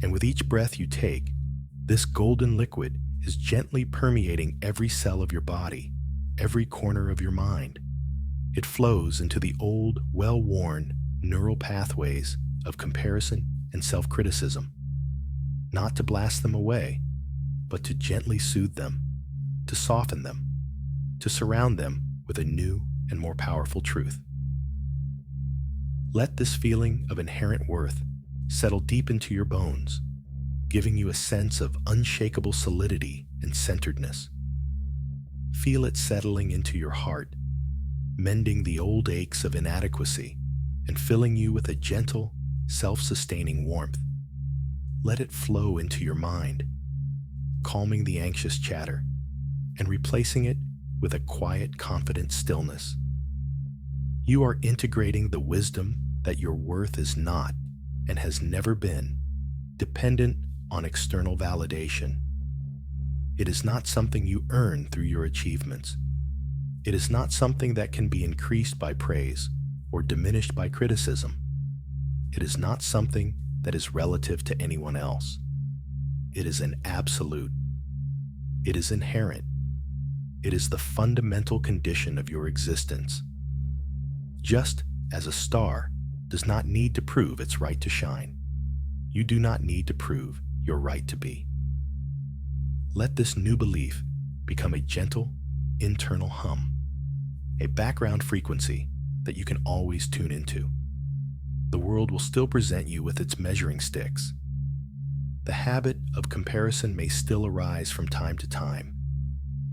And with each breath you take, this golden liquid is gently permeating every cell of your body, every corner of your mind. It flows into the old, well-worn neural pathways of comparison and self-criticism, not to blast them away, but to gently soothe them, to soften them, to surround them with a new and more powerful truth. Let this feeling of inherent worth settle deep into your bones, giving you a sense of unshakable solidity and centeredness. Feel it settling into your heart, mending the old aches of inadequacy and filling you with a gentle, self-sustaining warmth. Let it flow into your mind, calming the anxious chatter and replacing it with a quiet, confident stillness. You are integrating the wisdom that your worth is not and has never been dependent on external validation. It is not something you earn through your achievements. It is not something that can be increased by praise or diminished by criticism. It is not something that is relative to anyone else. It is an absolute. It is inherent. It is the fundamental condition of your existence. Just as a star does not need to prove its right to shine, you do not need to prove your right to be. Let this new belief become a gentle, internal hum, a background frequency that you can always tune into. The world will still present you with its measuring sticks. The habit of comparison may still arise from time to time.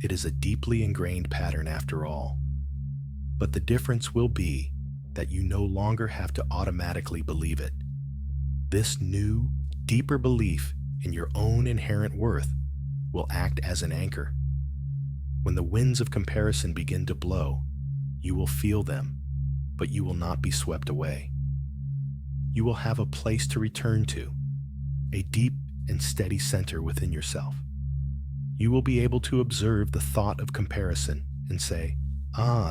It is a deeply ingrained pattern after all. But the difference will be that you no longer have to automatically believe it. This new, deeper belief in your own inherent worth will act as an anchor. When the winds of comparison begin to blow, you will feel them, but you will not be swept away. You will have a place to return to, a deep and steady center within yourself. You will be able to observe the thought of comparison and say,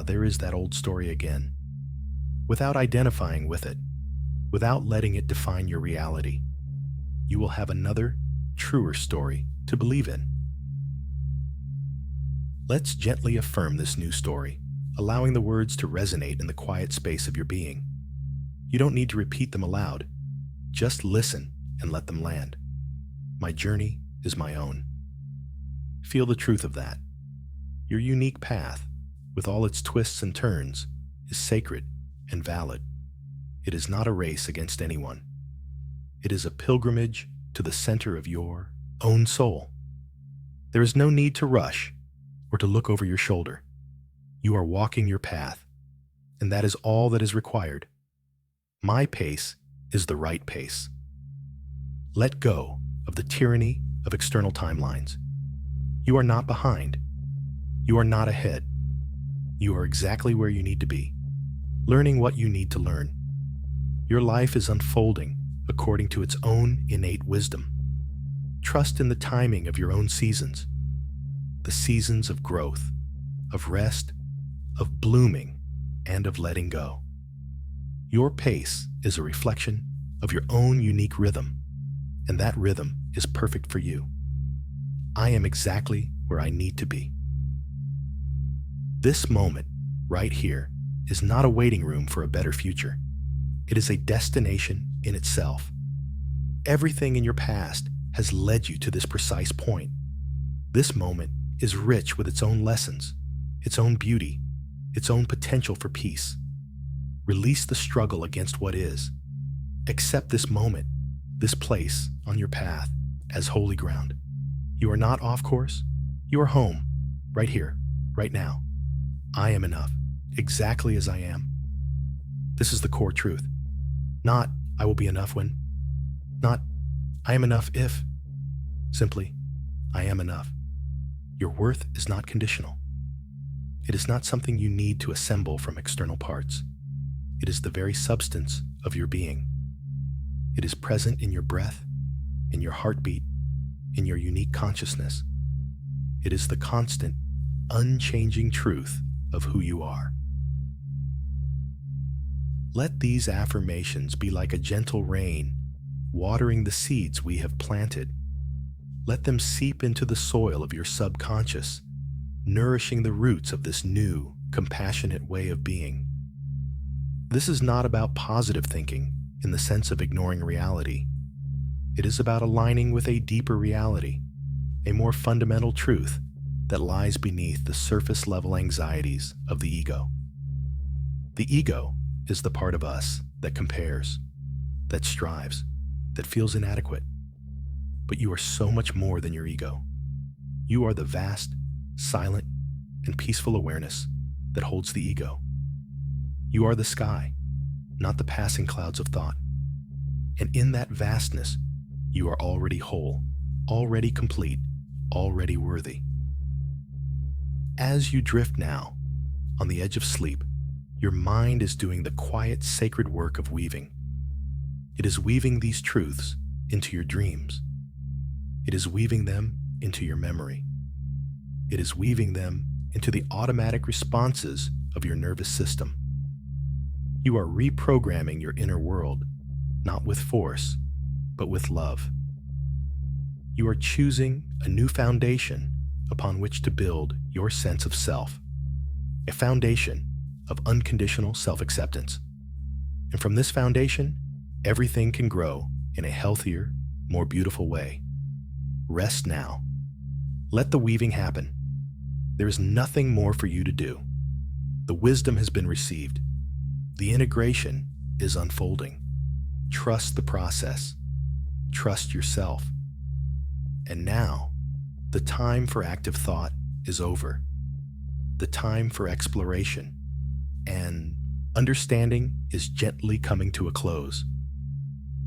there is that old story again, without identifying with it, without letting it define your reality. You will have another, truer story to believe in. Let's gently affirm this new story, allowing the words to resonate in the quiet space of your being. You don't need to repeat them aloud. Just listen and let them land. My journey is my own. Feel the truth of that. Your unique path, with all its twists and turns, is sacred and valid. It is not a race against anyone. It is a pilgrimage to the center of your own soul. There is no need to rush or to look over your shoulder. You are walking your path, and that is all that is required. My pace is the right pace. Let go of the tyranny of external timelines. You are not behind. You are not ahead. You are exactly where you need to be, learning what you need to learn. Your life is unfolding according to its own innate wisdom. Trust in the timing of your own seasons, the seasons of growth, of rest, of blooming, and of letting go. Your pace is a reflection of your own unique rhythm, and that rhythm is perfect for you. I am exactly where I need to be. This moment, right here, is not a waiting room for a better future. It is a destination in itself. Everything in your past has led you to this precise point. This moment is rich with its own lessons, its own beauty, its own potential for peace. Release the struggle against what is. Accept this moment, this place on your path as holy ground. You are not off course. You are home, right here, right now. I am enough, exactly as I am. This is the core truth. Not, I will be enough when. Not, I am enough if. Simply, I am enough. Your worth is not conditional. It is not something you need to assemble from external parts. It is the very substance of your being. It is present in your breath, in your heartbeat, in your unique consciousness. It is the constant, unchanging truth of who you are. Let these affirmations be like a gentle rain, watering the seeds we have planted. Let them seep into the soil of your subconscious, nourishing the roots of this new, compassionate way of being. This is not about positive thinking in the sense of ignoring reality. It is about aligning with a deeper reality, a more fundamental truth that lies beneath the surface-level anxieties of the ego. The ego is the part of us that compares, that strives, that feels inadequate. But you are so much more than your ego. You are the vast, silent, and peaceful awareness that holds the ego. You are the sky, not the passing clouds of thought. And in that vastness, you are already whole, already complete, already worthy. As you drift now, on the edge of sleep, your mind is doing the quiet, sacred work of weaving. It is weaving these truths into your dreams. It is weaving them into your memory. It is weaving them into the automatic responses of your nervous system. You are reprogramming your inner world, not with force, but with love. You are choosing a new foundation upon which to build your sense of self, a foundation of unconditional self-acceptance. And from this foundation, everything can grow in a healthier, more beautiful way. Rest now. Let the weaving happen. There is nothing more for you to do. The wisdom has been received. The integration is unfolding. Trust the process. Trust yourself. And now, the time for active thought is over. The time for exploration and understanding is gently coming to a close.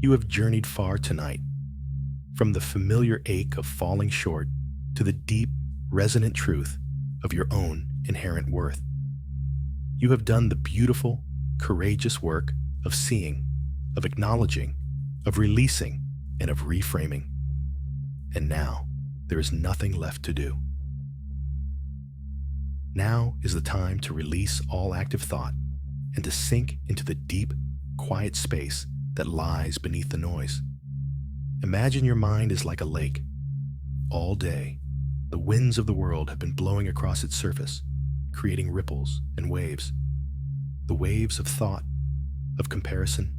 You have journeyed far tonight, from the familiar ache of falling short to the deep, resonant truth of your own inherent worth. You have done the beautiful, courageous work of seeing, of acknowledging, of releasing, and of reframing. And now, there is nothing left to do. Now is the time to release all active thought and to sink into the deep, quiet space that lies beneath the noise. Imagine your mind is like a lake. All day, the winds of the world have been blowing across its surface, creating ripples and waves. The waves of thought, of comparison,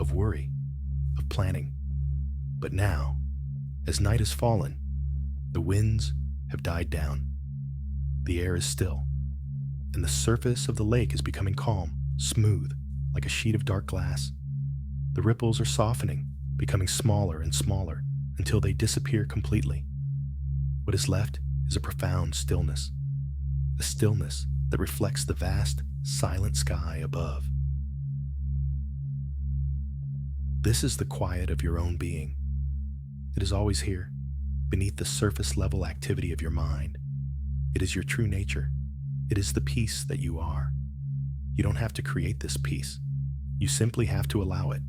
of worry, of planning. But now, as night has fallen, the winds have died down. The air is still, and the surface of the lake is becoming calm, smooth, like a sheet of dark glass. The ripples are softening, becoming smaller and smaller until they disappear completely. What is left is a profound stillness, a stillness that reflects the vast, silent sky above. This is the quiet of your own being. It is always here, beneath the surface level activity of your mind. It is your true nature. It is the peace that you are. You don't have to create this peace. You simply have to allow it.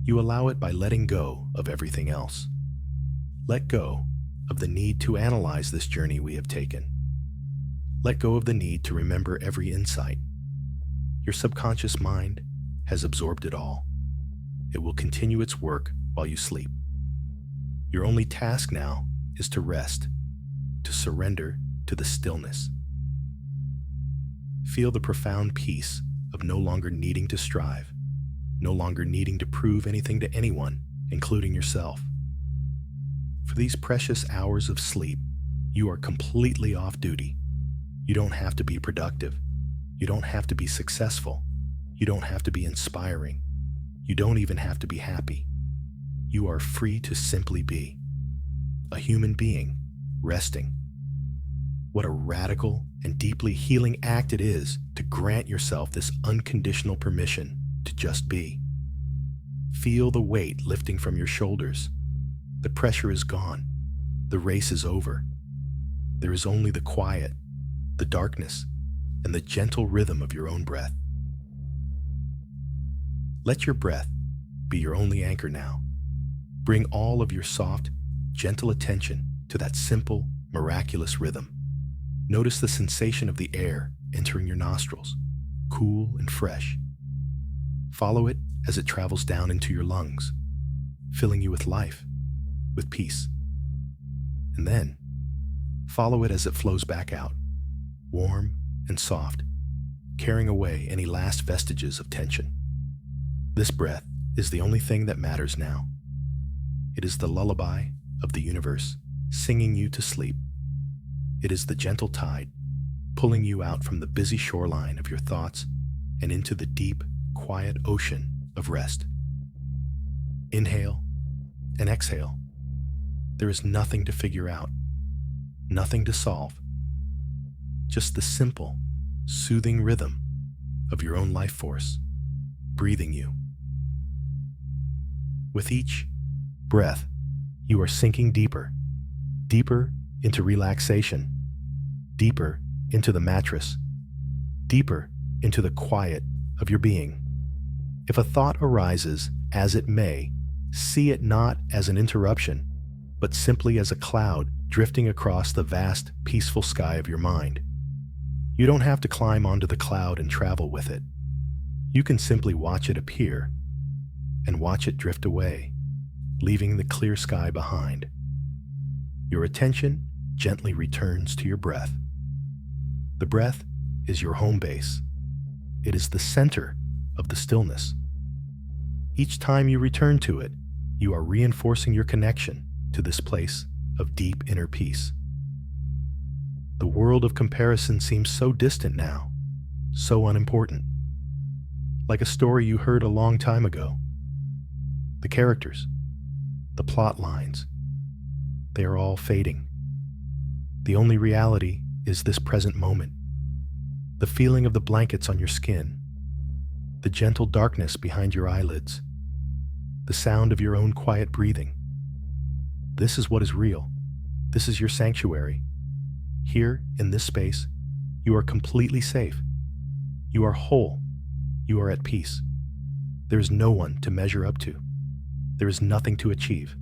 You allow it by letting go of everything else. Let go of the need to analyze this journey we have taken. Let go of the need to remember every insight. Your subconscious mind has absorbed it all. It will continue its work while you sleep. Your only task now is to rest, to surrender to the stillness. Feel the profound peace of no longer needing to strive, no longer needing to prove anything to anyone, including yourself. For these precious hours of sleep, you are completely off duty. You don't have to be productive. You don't have to be successful. You don't have to be inspiring. You don't even have to be happy. You are free to simply be a human being, resting. What a radical and deeply healing act it is to grant yourself this unconditional permission to just be. Feel the weight lifting from your shoulders. The pressure is gone. The race is over. There is only the quiet, the darkness, and the gentle rhythm of your own breath. Let your breath be your only anchor now. Bring all of your soft, gentle attention to that simple, miraculous rhythm. Notice the sensation of the air entering your nostrils, cool and fresh. Follow it as it travels down into your lungs, filling you with life, with peace. And then, follow it as it flows back out, warm and soft, carrying away any last vestiges of tension. This breath is the only thing that matters now. It is the lullaby of the universe, singing you to sleep. It is the gentle tide, pulling you out from the busy shoreline of your thoughts and into the deep, quiet ocean of rest. Inhale and exhale. There is nothing to figure out, nothing to solve. Just the simple, soothing rhythm of your own life force, breathing you. With each breath, you are sinking deeper, deeper into relaxation, deeper into the mattress, deeper into the quiet of your being. If a thought arises, as it may, see it not as an interruption, but simply as a cloud drifting across the vast, peaceful sky of your mind. You don't have to climb onto the cloud and travel with it. You can simply watch it appear and watch it drift away, leaving the clear sky behind. Your attention gently returns to your breath. The breath is your home base. It is the center of the stillness. Each time you return to it, you are reinforcing your connection to this place of deep inner peace. The world of comparison seems so distant now, so unimportant. Like a story you heard a long time ago. The characters, the plot lines, they are all fading. The only reality is this present moment. The feeling of the blankets on your skin, the gentle darkness behind your eyelids, the sound of your own quiet breathing. This is what is real. This is your sanctuary. Here, in this space, you are completely safe. You are whole. You are at peace. There is no one to measure up to. There is nothing to achieve.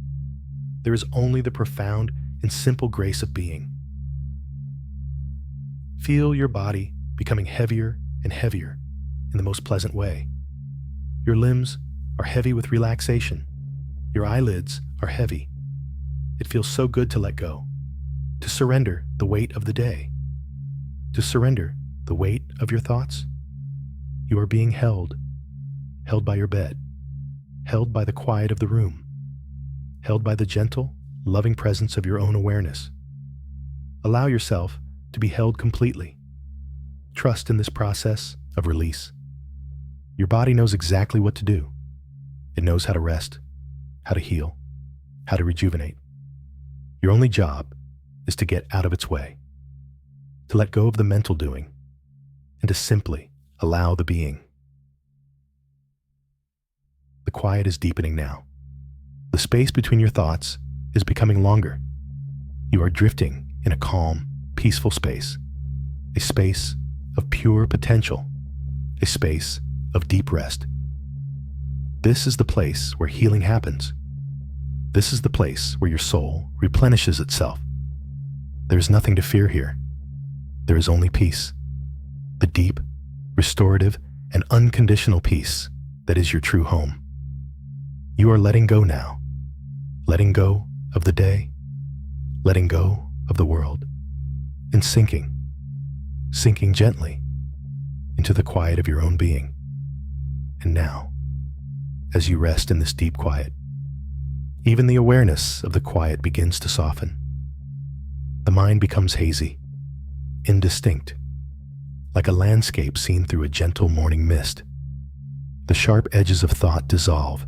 There is only the profound and simple grace of being. Feel your body becoming heavier and heavier in the most pleasant way. Your limbs are heavy with relaxation. Your eyelids are heavy. It feels so good to let go, to surrender the weight of the day, to surrender the weight of your thoughts. You are being held by your bed, held by the quiet of the room, held by the gentle, loving presence of your own awareness. Allow yourself to be held completely. Trust in this process of release. Your body knows exactly what to do. It knows how to rest, how to heal, how to rejuvenate. Your only job is to get out of its way, to let go of the mental doing, and to simply allow the being. The quiet is deepening now. The space between your thoughts is becoming longer. You are drifting in a calm, peaceful space, a space of pure potential, a space of deep rest. This is the place where healing happens. This is the place where your soul replenishes itself. There is nothing to fear here. There is only peace. The deep, restorative, and unconditional peace that is your true home. You are letting go now. Letting go of the day, letting go of the world, and sinking gently into the quiet of your own being. And now, as you rest in this deep quiet, even the awareness of the quiet begins to soften. The mind becomes hazy, indistinct, like a landscape seen through a gentle morning mist. The sharp edges of thought dissolve,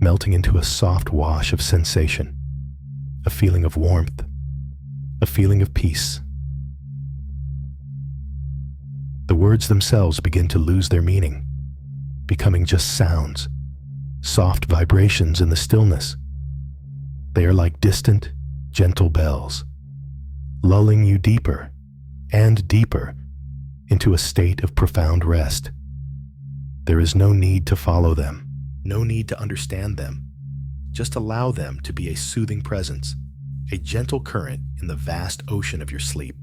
melting into a soft wash of sensation, a feeling of warmth, a feeling of peace. The words themselves begin to lose their meaning, becoming just sounds, soft vibrations in the stillness. They are like distant, gentle bells, lulling you deeper and deeper into a state of profound rest. There is no need to follow them. No need to understand them. Just allow them to be a soothing presence, a gentle current in the vast ocean of your sleep.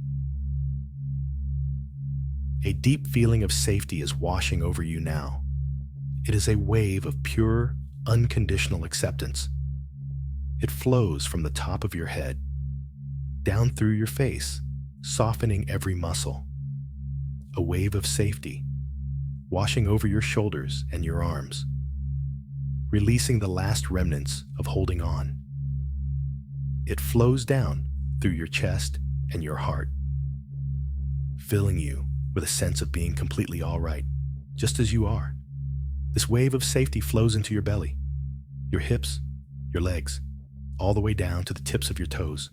A deep feeling of safety is washing over you now. It is a wave of pure, unconditional acceptance. It flows from the top of your head, down through your face, softening every muscle. A wave of safety, washing over your shoulders and your arms, releasing the last remnants of holding on. It flows down through your chest and your heart, filling you with a sense of being completely all right, just as you are. This wave of safety flows into your belly, your hips, your legs, all the way down to the tips of your toes.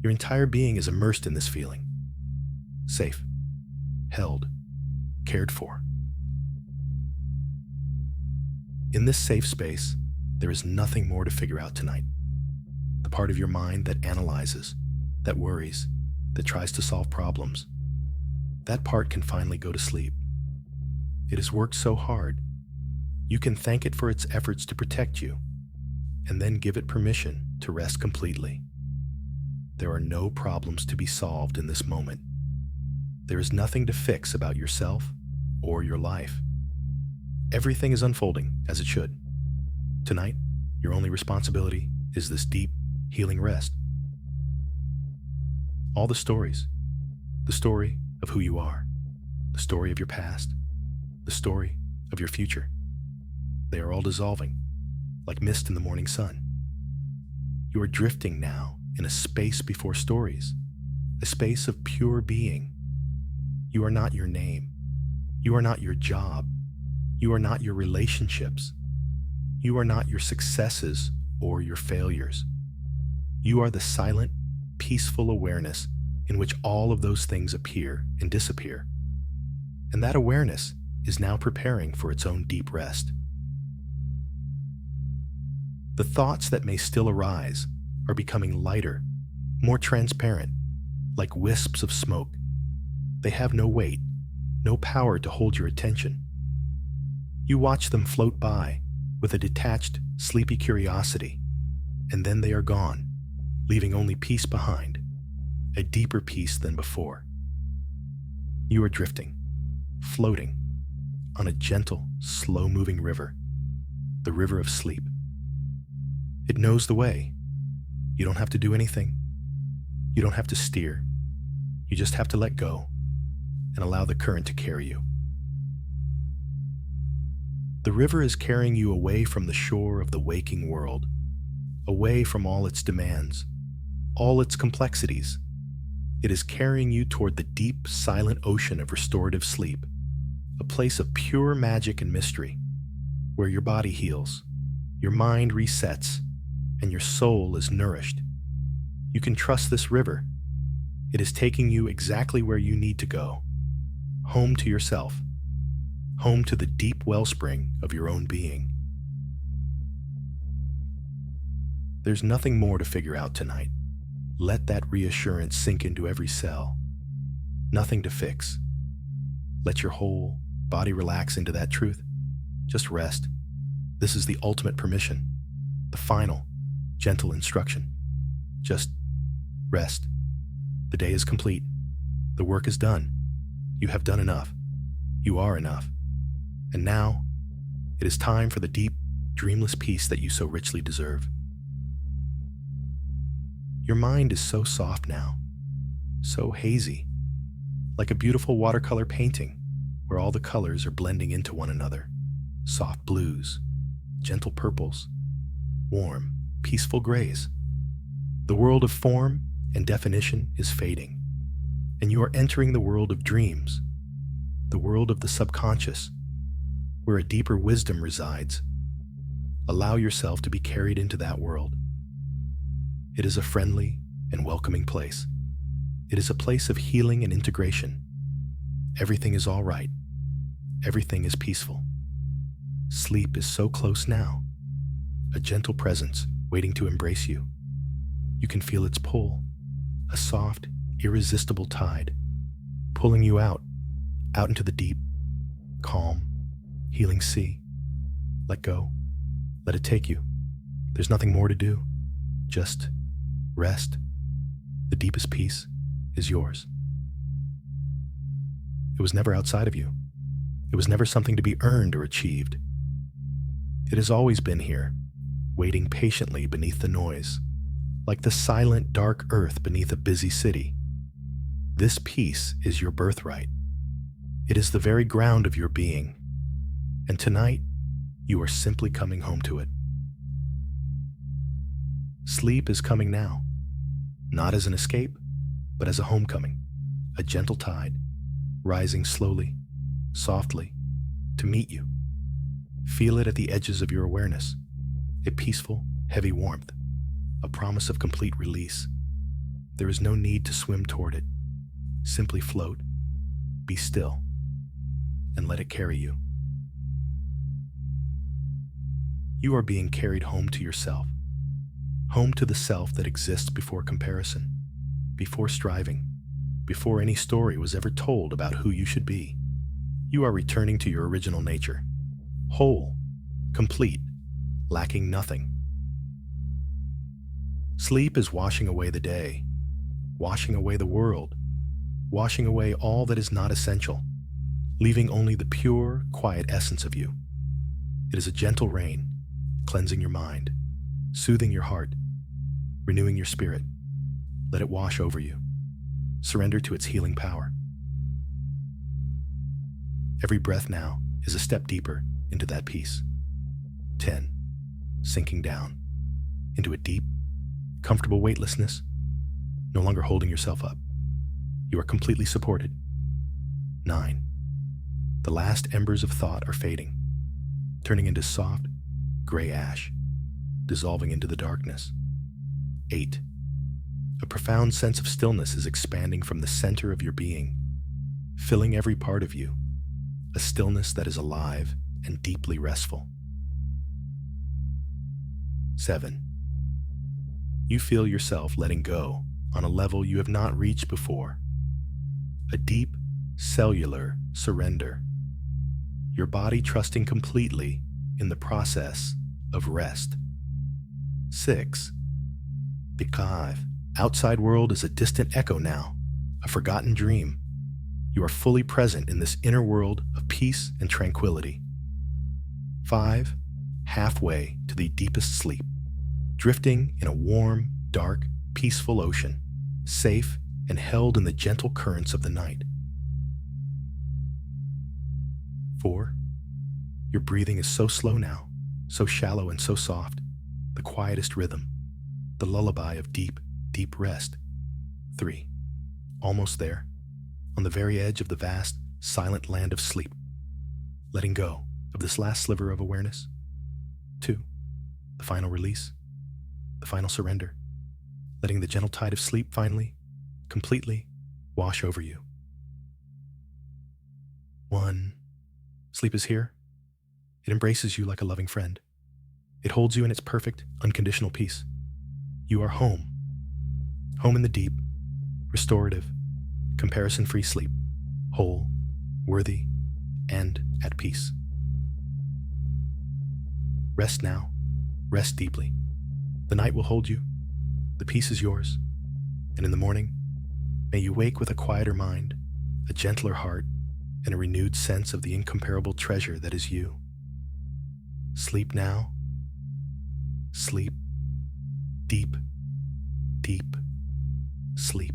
Your entire being is immersed in this feeling. Safe, held, cared for. In this safe space, there is nothing more to figure out tonight. The part of your mind that analyzes, that worries, that tries to solve problems, that part can finally go to sleep. It has worked so hard. You can thank it for its efforts to protect you, and then give it permission to rest completely. There are no problems to be solved in this moment. There is nothing to fix about yourself or your life. Everything is unfolding as it should. Tonight, your only responsibility is this deep, healing rest. All the stories, the story of who you are, the story of your past, the story of your future, they are all dissolving, like mist in the morning sun. You are drifting now in a space before stories, a space of pure being. You are not your name. You are not your job. You are not your relationships. You are not your successes or your failures. You are the silent, peaceful awareness in which all of those things appear and disappear. And that awareness is now preparing for its own deep rest. The thoughts that may still arise are becoming lighter, more transparent, like wisps of smoke. They have no weight, no power to hold your attention. You watch them float by with a detached, sleepy curiosity, and then they are gone, leaving only peace behind, a deeper peace than before. You are drifting, floating, on a gentle, slow-moving river, the river of sleep. It knows the way. You don't have to do anything. You don't have to steer. You just have to let go and allow the current to carry you. The river is carrying you away from the shore of the waking world, away from all its demands, all its complexities. It is carrying you toward the deep, silent ocean of restorative sleep, a place of pure magic and mystery, where your body heals, your mind resets, and your soul is nourished. You can trust this river. It is taking you exactly where you need to go, home to yourself, home to the deep wellspring of your own being. There's nothing more to figure out tonight. Let that reassurance sink into every cell. Nothing to fix. Let your whole body relax into that truth. Just rest. This is the ultimate permission, the final, gentle instruction. Just rest. The day is complete. The work is done. You have done enough. You are enough. And now, it is time for the deep, dreamless peace that you so richly deserve. Your mind is so soft now, so hazy, like a beautiful watercolor painting where all the colors are blending into one another. Soft blues, gentle purples, warm, peaceful grays. The world of form and definition is fading, and you are entering the world of dreams, the world of the subconscious, where a deeper wisdom resides. Allow yourself to be carried into that world. It is a friendly and welcoming place. It is a place of healing and integration. Everything is all right. Everything is peaceful. Sleep is so close now, a gentle presence waiting to embrace you. You can feel its pull, a soft, irresistible tide, pulling you out into the deep, calm, healing sea. Let go. Let it take you. There's nothing more to do. Just rest. The deepest peace is yours. It was never outside of you. It was never something to be earned or achieved. It has always been here, waiting patiently beneath the noise, like the silent, dark earth beneath a busy city. This peace is your birthright. It is the very ground of your being. And tonight, you are simply coming home to it. Sleep is coming now, not as an escape, but as a homecoming, a gentle tide, rising slowly, softly, to meet you. Feel it at the edges of your awareness, a peaceful, heavy warmth, a promise of complete release. There is no need to swim toward it. Simply float, be still, and let it carry you. You are being carried home to yourself, home to the self that exists before comparison, before striving, before any story was ever told about who you should be. You are returning to your original nature, whole, complete, lacking nothing. Sleep is washing away the day, washing away the world, washing away all that is not essential, leaving only the pure, quiet essence of you. It is a gentle rain, cleansing your mind, soothing your heart, renewing your spirit. Let it wash over you. Surrender to its healing power. Every breath now is a step deeper into that peace. 10. Sinking down into a deep, comfortable weightlessness, no longer holding yourself up. You are completely supported. 9. The last embers of thought are fading, turning into soft, gray ash, dissolving into the darkness. 8. A profound sense of stillness is expanding from the center of your being, filling every part of you, a stillness that is alive and deeply restful. 7. You feel yourself letting go on a level you have not reached before, a deep, cellular surrender, your body trusting completely in the process of rest. 6. The outside world is a distant echo now, a forgotten dream. You are fully present in this inner world of peace and tranquility. 5. Halfway to the deepest sleep, drifting in a warm, dark, peaceful ocean, safe and held in the gentle currents of the night. 4. Your breathing is so slow now, so shallow and so soft, the quietest rhythm, the lullaby of deep, deep rest. 3. Almost there, on the very edge of the vast, silent land of sleep, letting go of this last sliver of awareness. 2. The final release, the final surrender, letting the gentle tide of sleep finally, completely wash over you. 1. Sleep is here. It embraces you like a loving friend. It holds you in its perfect, unconditional peace. You are home. Home in the deep, restorative, comparison-free sleep. Whole, worthy, and at peace. Rest now. Rest deeply. The night will hold you. The peace is yours. And in the morning, may you wake with a quieter mind, a gentler heart, and a renewed sense of the incomparable treasure that is you. Sleep now. Sleep. Deep, deep sleep.